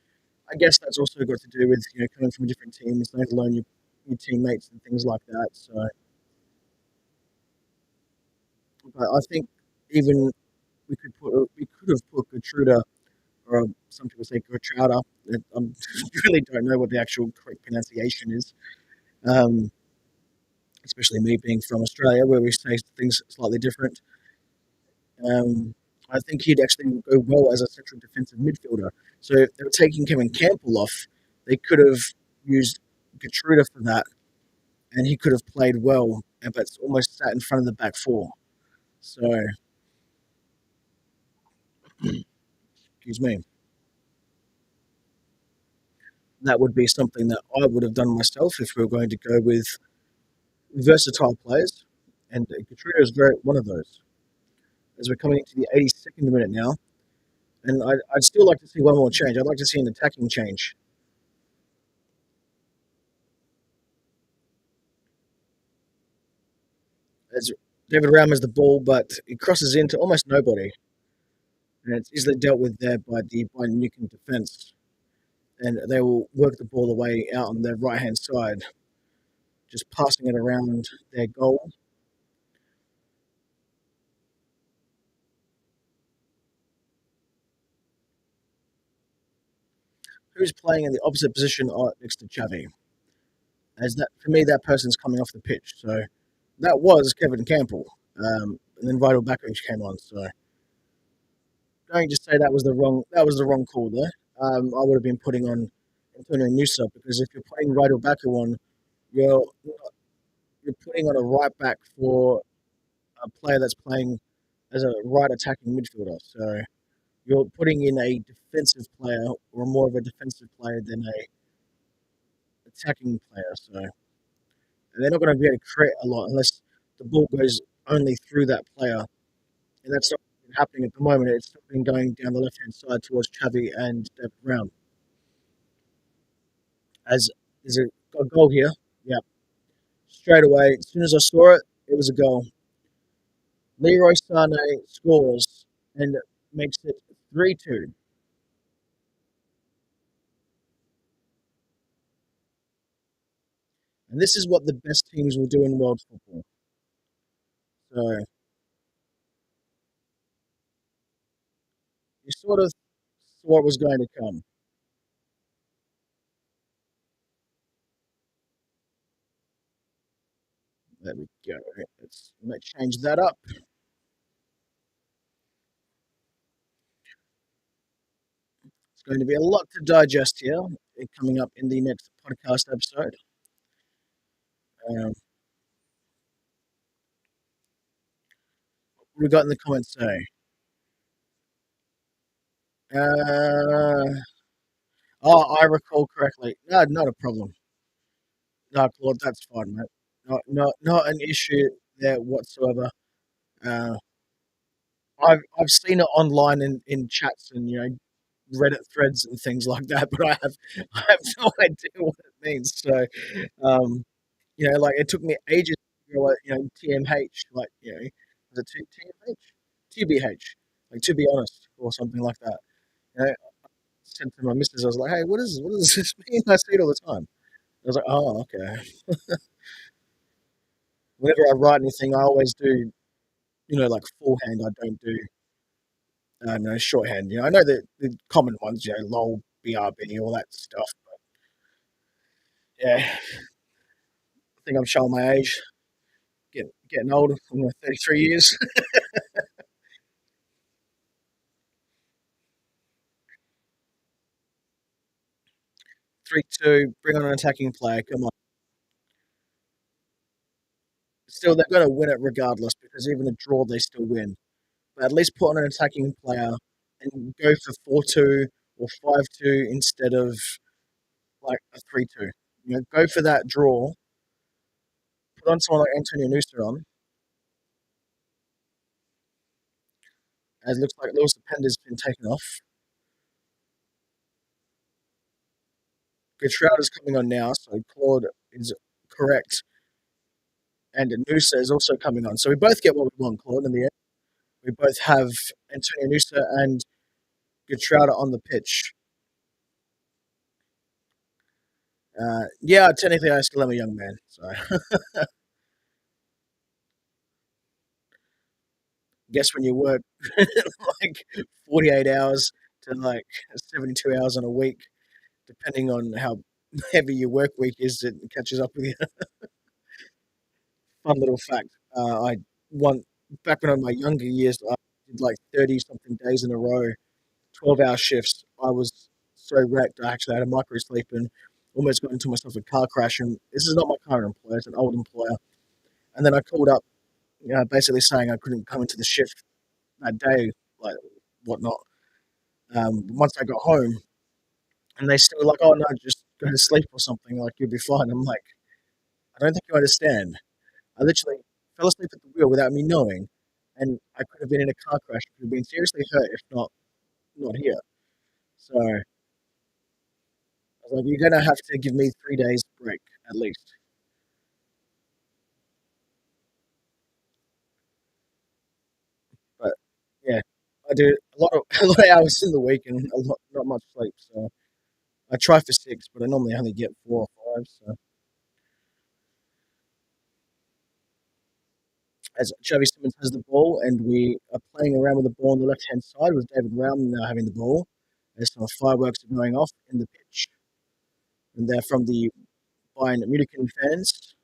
I guess that's also got to do with coming from a different team, it's not alone your teammates and things like that. So, but I think even we could have put Gertruda, or some people say Gertruda. I really don't know what the actual correct pronunciation is. Um, Especially me being from Australia, where we say things slightly different. Um, I think he'd actually go well as a central defensive midfielder. So if they were taking Kevin Campbell off, they could have used Gertruda for that, and he could have played well, but it's almost sat in front of the back four. So, excuse me, that would be something that I would have done myself if we were going to go with versatile players, and Gertruda is very one of those. As we're coming into the 82nd minute now, and I'd still like to see one more change. I'd like to see an attacking change. As David Raum has the ball, but it crosses into almost nobody, and it's easily dealt with there by the Bayern Munich defence. And they will work the ball away out on their right hand side, just passing it around their goal. Who's playing in the opposite position next to Xavi? As that for me, that person's coming off the pitch. So that was Kevin Campbell, and then Vital Bakovic came on. So going to say that was the wrong call there. I would have been putting on Antonio Nusa, because if you're putting Vital Baku on, you're you're putting on a right back for a player that's playing as a right attacking midfielder. So you're putting in a defensive player, or more of a defensive player than a attacking player. So and they're not going to be able to create a lot unless the ball goes only through that player, and that's not happening at the moment. It's been going down the left hand side towards Chavi and David Brown. As there's a goal here, yeah, straight away. As soon as I saw it, it was a goal. Leroy Sané scores and makes it 3-2. And this is what the best teams will do in world football. So you sort of saw what was going to come. There we go. Let's change that up. It's going to be a lot to digest here coming up in the next podcast episode. Um, what we got in the comments say? Uh, oh, I recall correctly. No, not a problem. No, Claude, that's fine, mate. Not an issue there whatsoever. Uh, I've seen it online in chats and Reddit threads and things like that, but I have no idea what it means. So, um, like it took me ages to go, TMH, like was it TMH, TBH, like to be honest, or something like that. I sent to my missus. I was like, hey, what does this mean? I see it all the time. I was like, oh, okay. Whenever I write anything, I always do, like forehand. I don't do no shorthand. I know the common ones, lol, BRB, all that stuff. But yeah, I think I'm showing my age, getting old. I'm 33 years. 3-2, bring on an attacking player. Come on. Still, they're going to win it regardless because even a draw, they still win. But at least put on an attacking player and go for 4-2 or 5-2 instead of like a 3-2. Go for that draw. Put on someone like Antonio Nusa on, as it looks like Lewis Pender's been taken off. Gertrude is coming on now, so Claude is correct. And Nusa is also coming on. So we both get what we want, Claude, in the end. We both have Antonio Nusa and Gertrude on the pitch. Yeah, technically I still am a young man. So guess when you work like 48 hours to like 72 hours in a week, depending on how heavy your work week is, it catches up with you. Fun little fact. I one back when I was in my younger years, I did like 30 something days in a row, 12-hour shifts. I was so wrecked. I actually had a micro sleep and almost got into myself a car crash. And this is not my current employer; it's an old employer. And then I called up, basically saying I couldn't come into the shift that day, like whatnot. Once I got home, and they still were like, "Oh no, just go to sleep or something. Like you'll be fine." I'm like, I don't think you understand. I literally fell asleep at the wheel without me knowing, and I could have been in a car crash. I could have been seriously hurt if not here. So I was like, "You're gonna have to give me 3 days break at least." But yeah, I do a lot of a lot of hours in the week and not much sleep. So I try for 6, but I normally only get 4 or 5. So as Xavi Simmons has the ball, and we are playing around with the ball on the left hand side with David Raum now having the ball. As some fireworks are going off in the pitch, and they're from the Bayern Munich fans.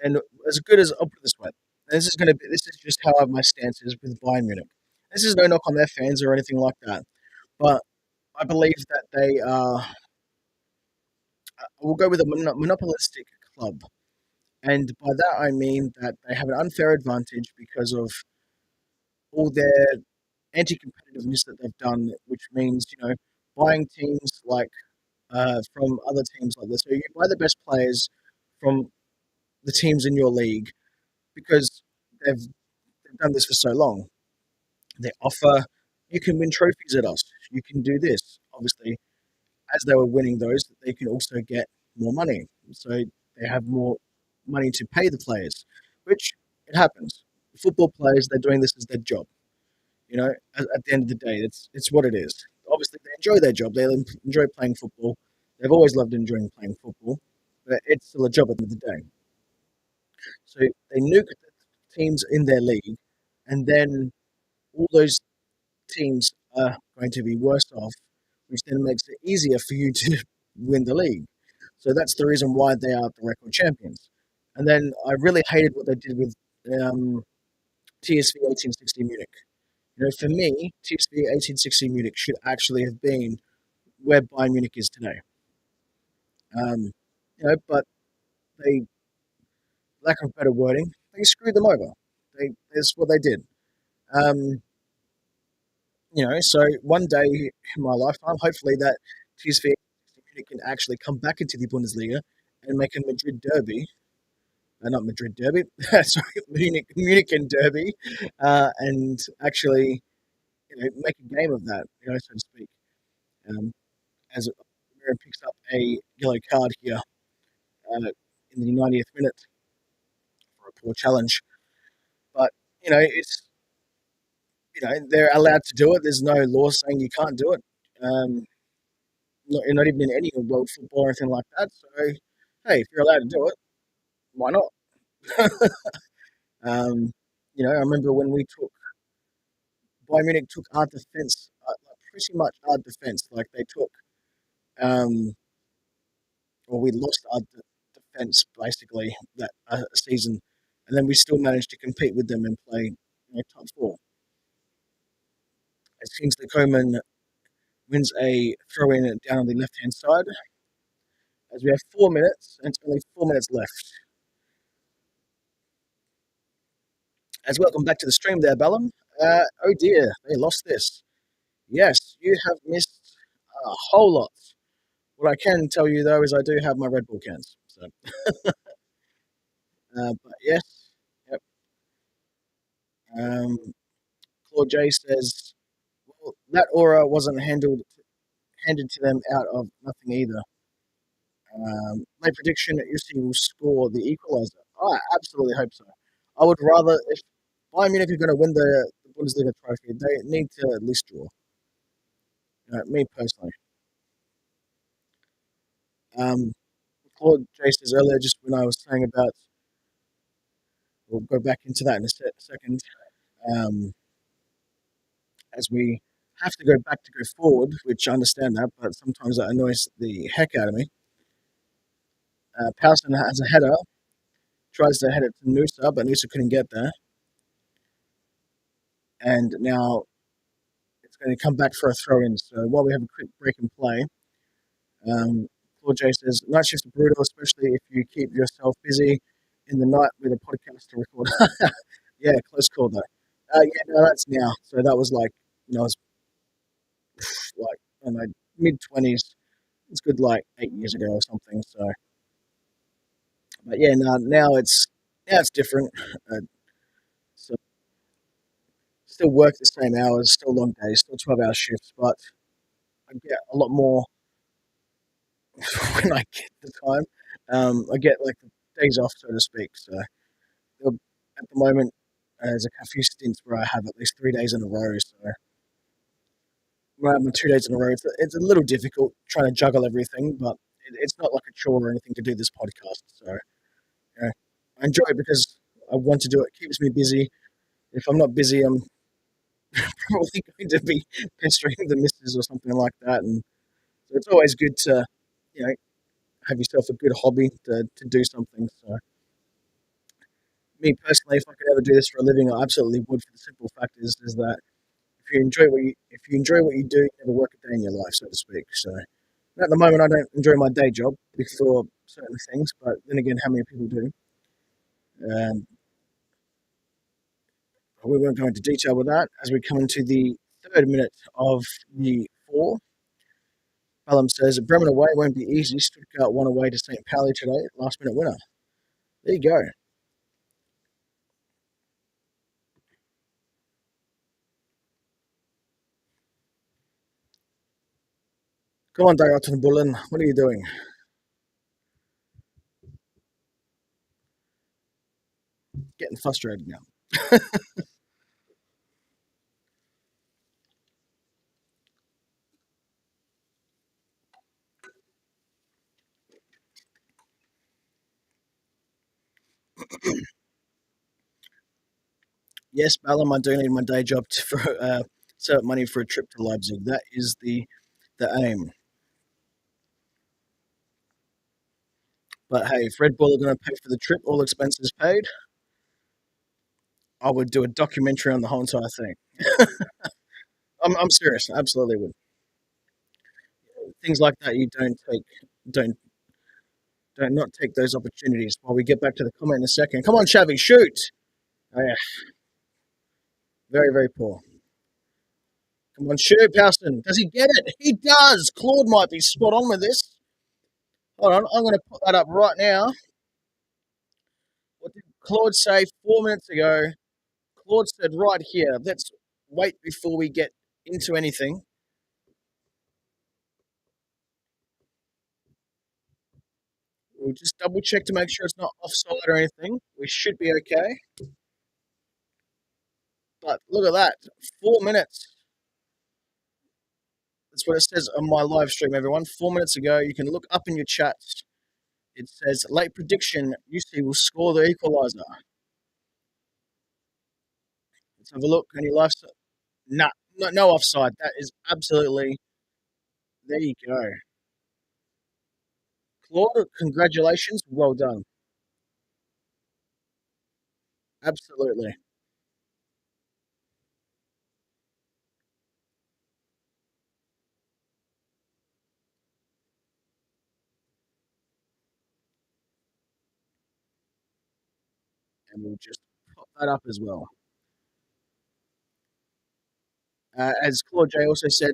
And as good as I'll put it this way, this is just how my stance is with Bayern Munich. This is no knock on their fans or anything like that, but I believe that they are. We'll go with a monopolistic club, and by that I mean that they have an unfair advantage because of all their anti-competitiveness that they've done, which means buying teams like from other teams like this. So you buy the best players from the teams in your league because they've done this for so long. They offer you can win trophies at us. You can do this. Obviously, as they were winning those, they can also get more money. So they have more money to pay the players, which it happens. Football players, they're doing this as their job. At the end of the day, it's what it is. Obviously, they enjoy their job. They enjoy playing football. They've always loved enjoying playing football, but it's still a job at the end of the day. So they nuke the teams in their league, and then all those teams are going to be worse off, which then makes it easier for you to win the league. So that's the reason why they are the record champions. And then I really hated what they did with TSV 1860 Munich. For me, TSV 1860 Munich should actually have been where Bayern Munich is today. But they, lack of better wording, they screwed them over. That's what they did. Um, so one day in my lifetime, hopefully that TSV Munich can actually come back into the Bundesliga and make a Madrid derby. Not Madrid derby, sorry, Munich and derby, and actually, make a game of that, so to speak. Um, as Mira picks up a yellow card here in the 90th minute for a poor challenge. But it's they're allowed to do it. There's no law saying you can't do it. Um, not even in any world football or anything like that. So hey, if you're allowed to do it, why not? I remember when we took Bayern Munich took our defense, like pretty much our defense. Like they took um, or we lost our defense basically that season, and then we still managed to compete with them and play top four. As Kingsley Coman wins a throw in down on the left hand side, as we have 4 minutes and it's only 4 minutes left. As welcome back to the stream there, Bellum. Oh dear, they lost this. Yes, you have missed a whole lot. What I can tell you though is I do have my Red Bull cans. So, but yes, yep. Um, Claude J says, well, that aura wasn't handed to them out of nothing either. My prediction that UC will score the equaliser. I absolutely hope so. I would rather, if Bayern Munich are going to win the Bundesliga trophy, they need to at least draw. Me personally. Um, Claude J says earlier, just when I was saying about, we'll go back into that in a second, um, as we have to go back to go forward, which I understand that, but sometimes that annoys the heck out of me. Powson has a header, tries to head it to Nusa, but Nusa couldn't get there. And now it's going to come back for a throw in. So while we have a quick break in play, Claude J says, night shifts are brutal, especially if you keep yourself busy in the night with a podcast to record. Yeah, close call though. Yeah, no, that's now. So that was like, I was like, I don't know, mid-20s. It's good like 8 years ago or something. So, but yeah, no, now it's different. Uh, so still work the same hours, still long days, still 12-hour shifts, but I get a lot more when I get the time. I get like the days off, so to speak. So at the moment, there's a few stints where I have at least 3 days in a row. So when I have my 2 days in a row, it's a little difficult trying to juggle everything, but it's not like a chore or anything to do this podcast. So I enjoy it because I want to do it. It keeps me busy. If I'm not busy, I'm probably going to be pestering the missus or something like that. And so it's always good to, you know, have yourself a good hobby to do something. So me personally, if I could ever do this for a living, I absolutely would. For the simple fact is that if you enjoy what you do, you never work a day in your life, so to speak. So at the moment, I don't enjoy my day job for certain things, but then again, how many people do? Um, we won't go into detail with that as we come into the third minute of the four. Ballum says Bremen away won't be easy. Stuttgart won away to St. Pauli today, last minute winner. There you go. Come on, Dayot Bullen. What are you doing? Getting frustrated now. Yes, Ballum, I do need my day job for set up money for a trip to Leipzig. That is the aim. But hey, if Red Bull are going to pay for the trip, all expenses paid, I would do a documentary on the whole entire thing. I'm serious. I absolutely would. Things like that you don't don't not take those opportunities. While we get back to the comment in a second. Come on, Shabby, shoot! Oh yeah, very very poor. Come on, shoot, Powson. Does he get it? He does. Claude might be spot on with this. Hold on, I'm going to put that up right now. What did Claude say 4 minutes ago? Claude said right here. Let's wait before we get into anything. We'll just double check to make sure it's not offside or anything. We should be okay. But look at that. 4 minutes. That's what it says on my live stream, everyone. 4 minutes ago, you can look up in your chats. It says late prediction. UC will score the equaliser. Let's have a look. Any live? Nah, no offside. That is absolutely. There you go. Claude, congratulations. Well done. Absolutely. And we'll just pop that up as well. As Claude J also said,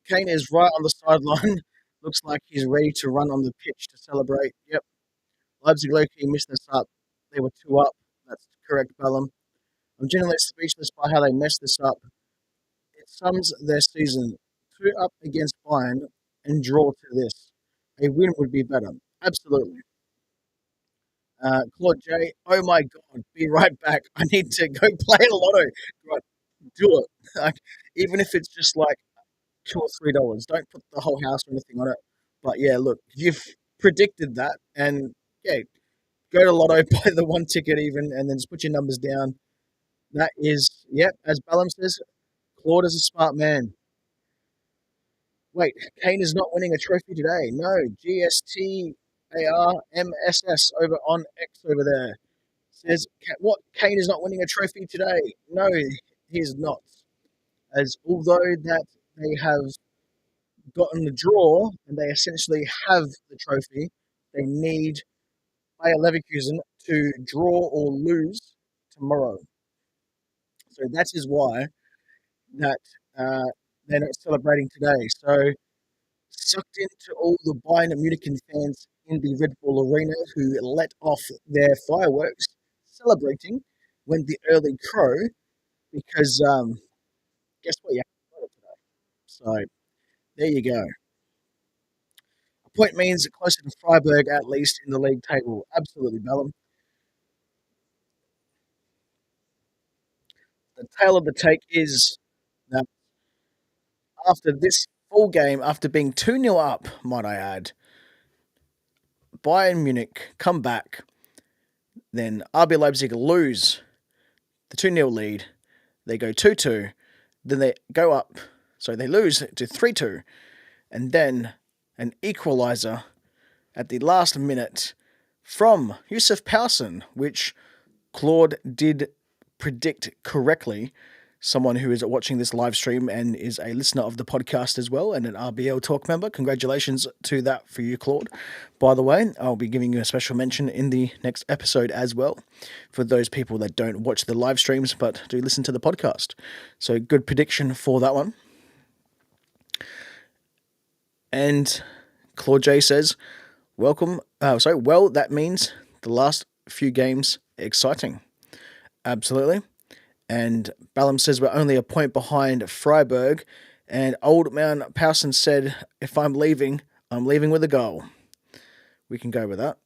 Kane is right on the sideline. Looks like he's ready to run on the pitch to celebrate. Yep. Leipzig low-key missed this up. They were 2 up. That's correct, Bellum. I'm genuinely speechless by how they messed this up. It sums their season. 2 up against Bayern and draw to this. A win would be better. Absolutely. Claude J, oh my God, be right back. I need to go play a lotto. Right, do it. Like, even if it's just like $2 or $3, don't put the whole house or anything on it. But yeah, look, you've predicted that, and yeah, go to lotto, buy the one ticket even, and then just put your numbers down. That is, yep, as Ballum says, Claude is a smart man. Wait, Kane is not winning a trophy today. No, GSTARMSS over on X over there says, what? Kane is not winning a trophy today. No, he is not. As although that they have gotten the draw and they essentially have the trophy, they need Bayer Leverkusen to draw or lose tomorrow. So that is why that uh, they're not celebrating today. So sucked into all the Bayern Munich fans in the Red Bull Arena who let off their fireworks, celebrating when the early crow because guess what? You have to today. So there you go. A point means closer to Freiburg at least in the league table. Absolutely, Bellum. The tail of the take is that after this full game, after being 2-0 up, might I add, Bayern Munich come back, then RB Leipzig lose the 2-0 lead. They go 2-2, then they go up, so they lose to 3-2, and then an equaliser at the last minute from Yusuf Poulsen, which Claude did predict correctly. Someone who is watching this live stream and is a listener of the podcast as well and an RBL Talk member. Congratulations to that for you, Claude. By the way, I'll be giving you a special mention in the next episode as well for those people that don't watch the live streams but do listen to the podcast. So good prediction for that one. And Claude J says, welcome. Well, that means the last few games exciting. Absolutely. And Ballum says we're only a point behind Freiburg. And Old Man Poulsen said, if I'm leaving with a goal. We can go with that.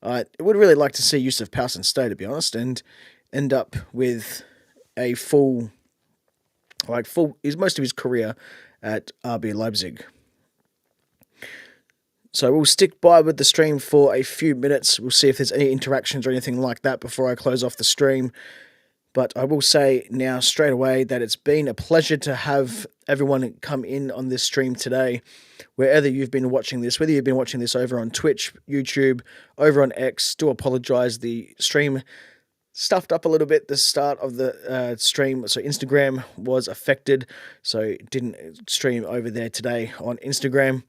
I would really like to see Yusuf Poulsen stay, to be honest, and end up with a is most of his career at RB Leipzig. So we'll stick by with the stream for a few minutes. We'll see if there's any interactions or anything like that before I close off the stream. But I will say now straight away that it's been a pleasure to have everyone come in on this stream today. Wherever you've been watching this, whether you've been watching this over on Twitch, YouTube, over on X, do apologize. The stream stuffed up a little bit the start of the stream, so Instagram was affected, so it didn't stream over there today on Instagram.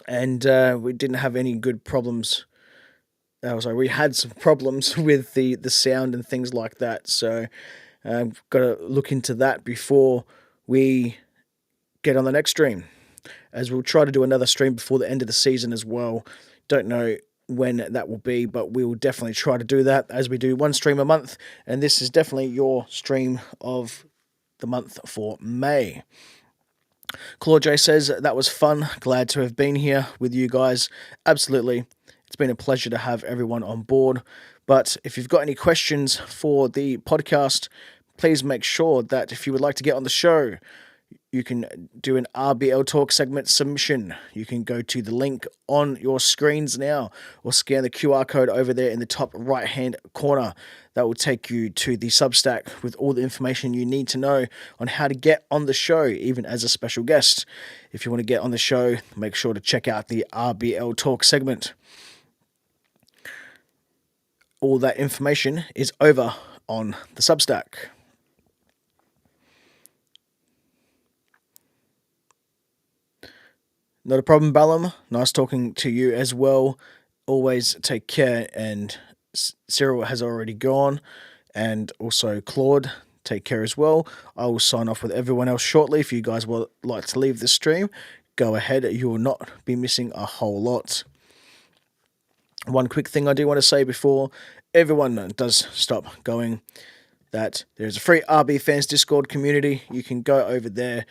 And we didn't have any good problems. We had some problems with the sound and things like that. So got to look into that before we get on the next stream. As we'll try to do another stream before the end of the season as well. Don't know when that will be, but we will definitely try to do that as we do one stream a month. And this is definitely your stream of the month for May. Claude J says, that was fun. Glad to have been here with you guys. Absolutely. It's been a pleasure to have everyone on board. But if you've got any questions for the podcast, please make sure that if you would like to get on the show, you can do an RBL Talk segment submission. You can go to the link on your screens now or scan the QR code over there in the top right-hand corner. That will take you to the Substack with all the information you need to know on how to get on the show, even as a special guest. If you want to get on the show, make sure to check out the RBL Talk segment. All that information is over on the Substack. Not a problem, Ballum. Nice talking to you as well. Always take care. And Cyril has already gone. And also Claude, take care as well. I will sign off with everyone else shortly. If you guys would like to leave the stream, go ahead. You will not be missing a whole lot. One quick thing I do want to say before everyone does stop going, that there's a free RB Fans Discord community. You can go over there.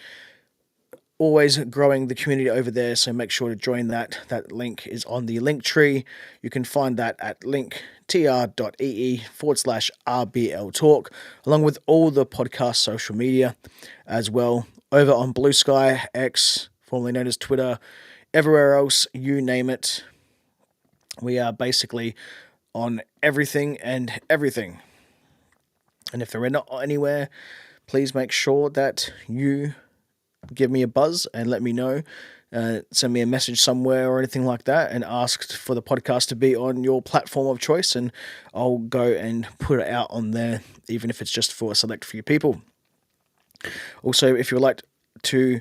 Always growing the community over there, so make sure to join that. That link is on the link tree. You can find that at linktr.ee/RBL Talk, along with all the podcast social media as well. Over on Blue Sky, X, formerly known as Twitter, everywhere else, you name it. We are basically on everything and everything. And if they're not anywhere, please make sure that you give me a buzz and let me know. Send me a message somewhere or anything like that and ask for the podcast to be on your platform of choice, and I'll go and put it out on there, even if it's just for a select few people. Also, if you would like to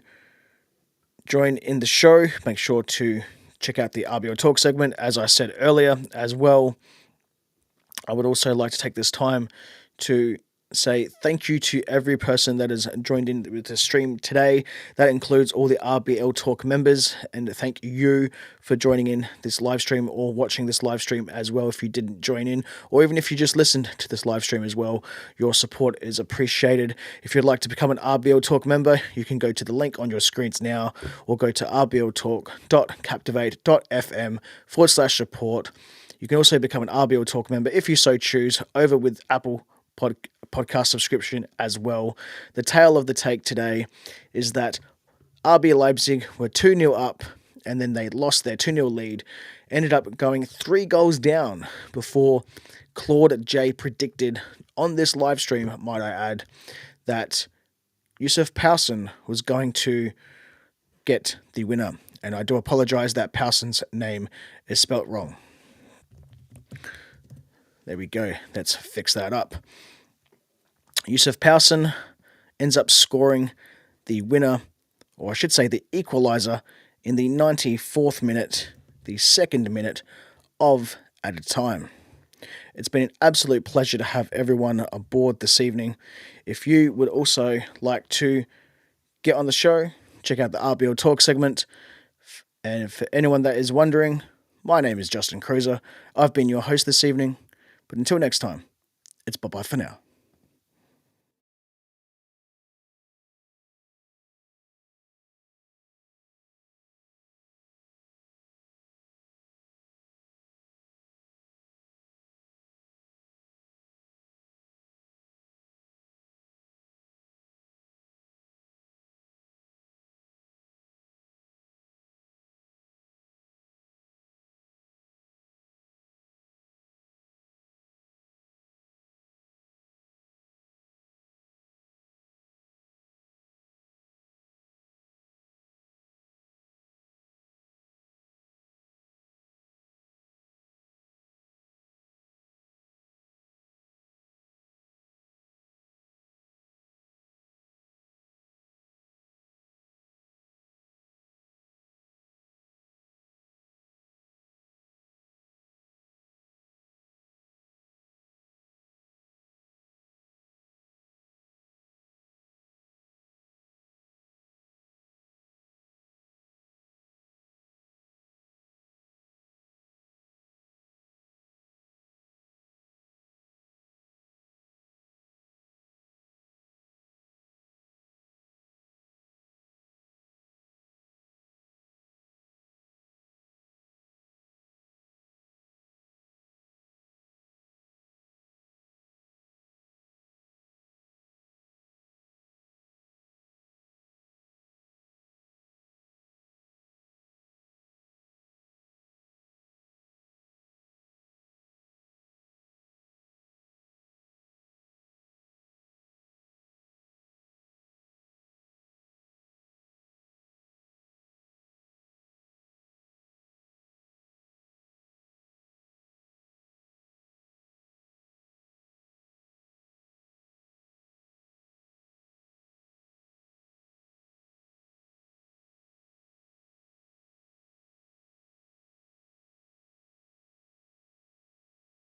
join in the show, make sure to check out the RBL Talk segment, as I said earlier as well. I would also like to take this time to say thank you to every person that has joined in with the stream today. That includes all the RBL Talk members, and thank you for joining in this live stream or watching this live stream as well. If you didn't join in, or even if you just listened to this live stream as well, your support is appreciated. If you'd like to become an RBL Talk member, you can go to the link on your screens now, or go to rbltalk.captivate.fm/support. You can also become an RBL Talk member if you so choose over with Apple podcast subscription as well. The tale of the take today is that RB Leipzig were 2-0 up, and then they lost their 2-0 lead, ended up going 3 goals down before Claude J predicted on this live stream, might I add, that Yusuf Poulsen was going to get the winner. And I do apologize that Poulsen's name is spelt wrong. There we go. Let's fix that up. Yusuf Poulsen ends up scoring the winner, or I should say the equaliser, in the 94th minute, the second minute of added time. It's been an absolute pleasure to have everyone aboard this evening. If you would also like to get on the show, check out the RBL Talk segment. And for anyone that is wondering, my name is Justin Cruiser. I've been your host this evening. But until next time, it's bye-bye for now.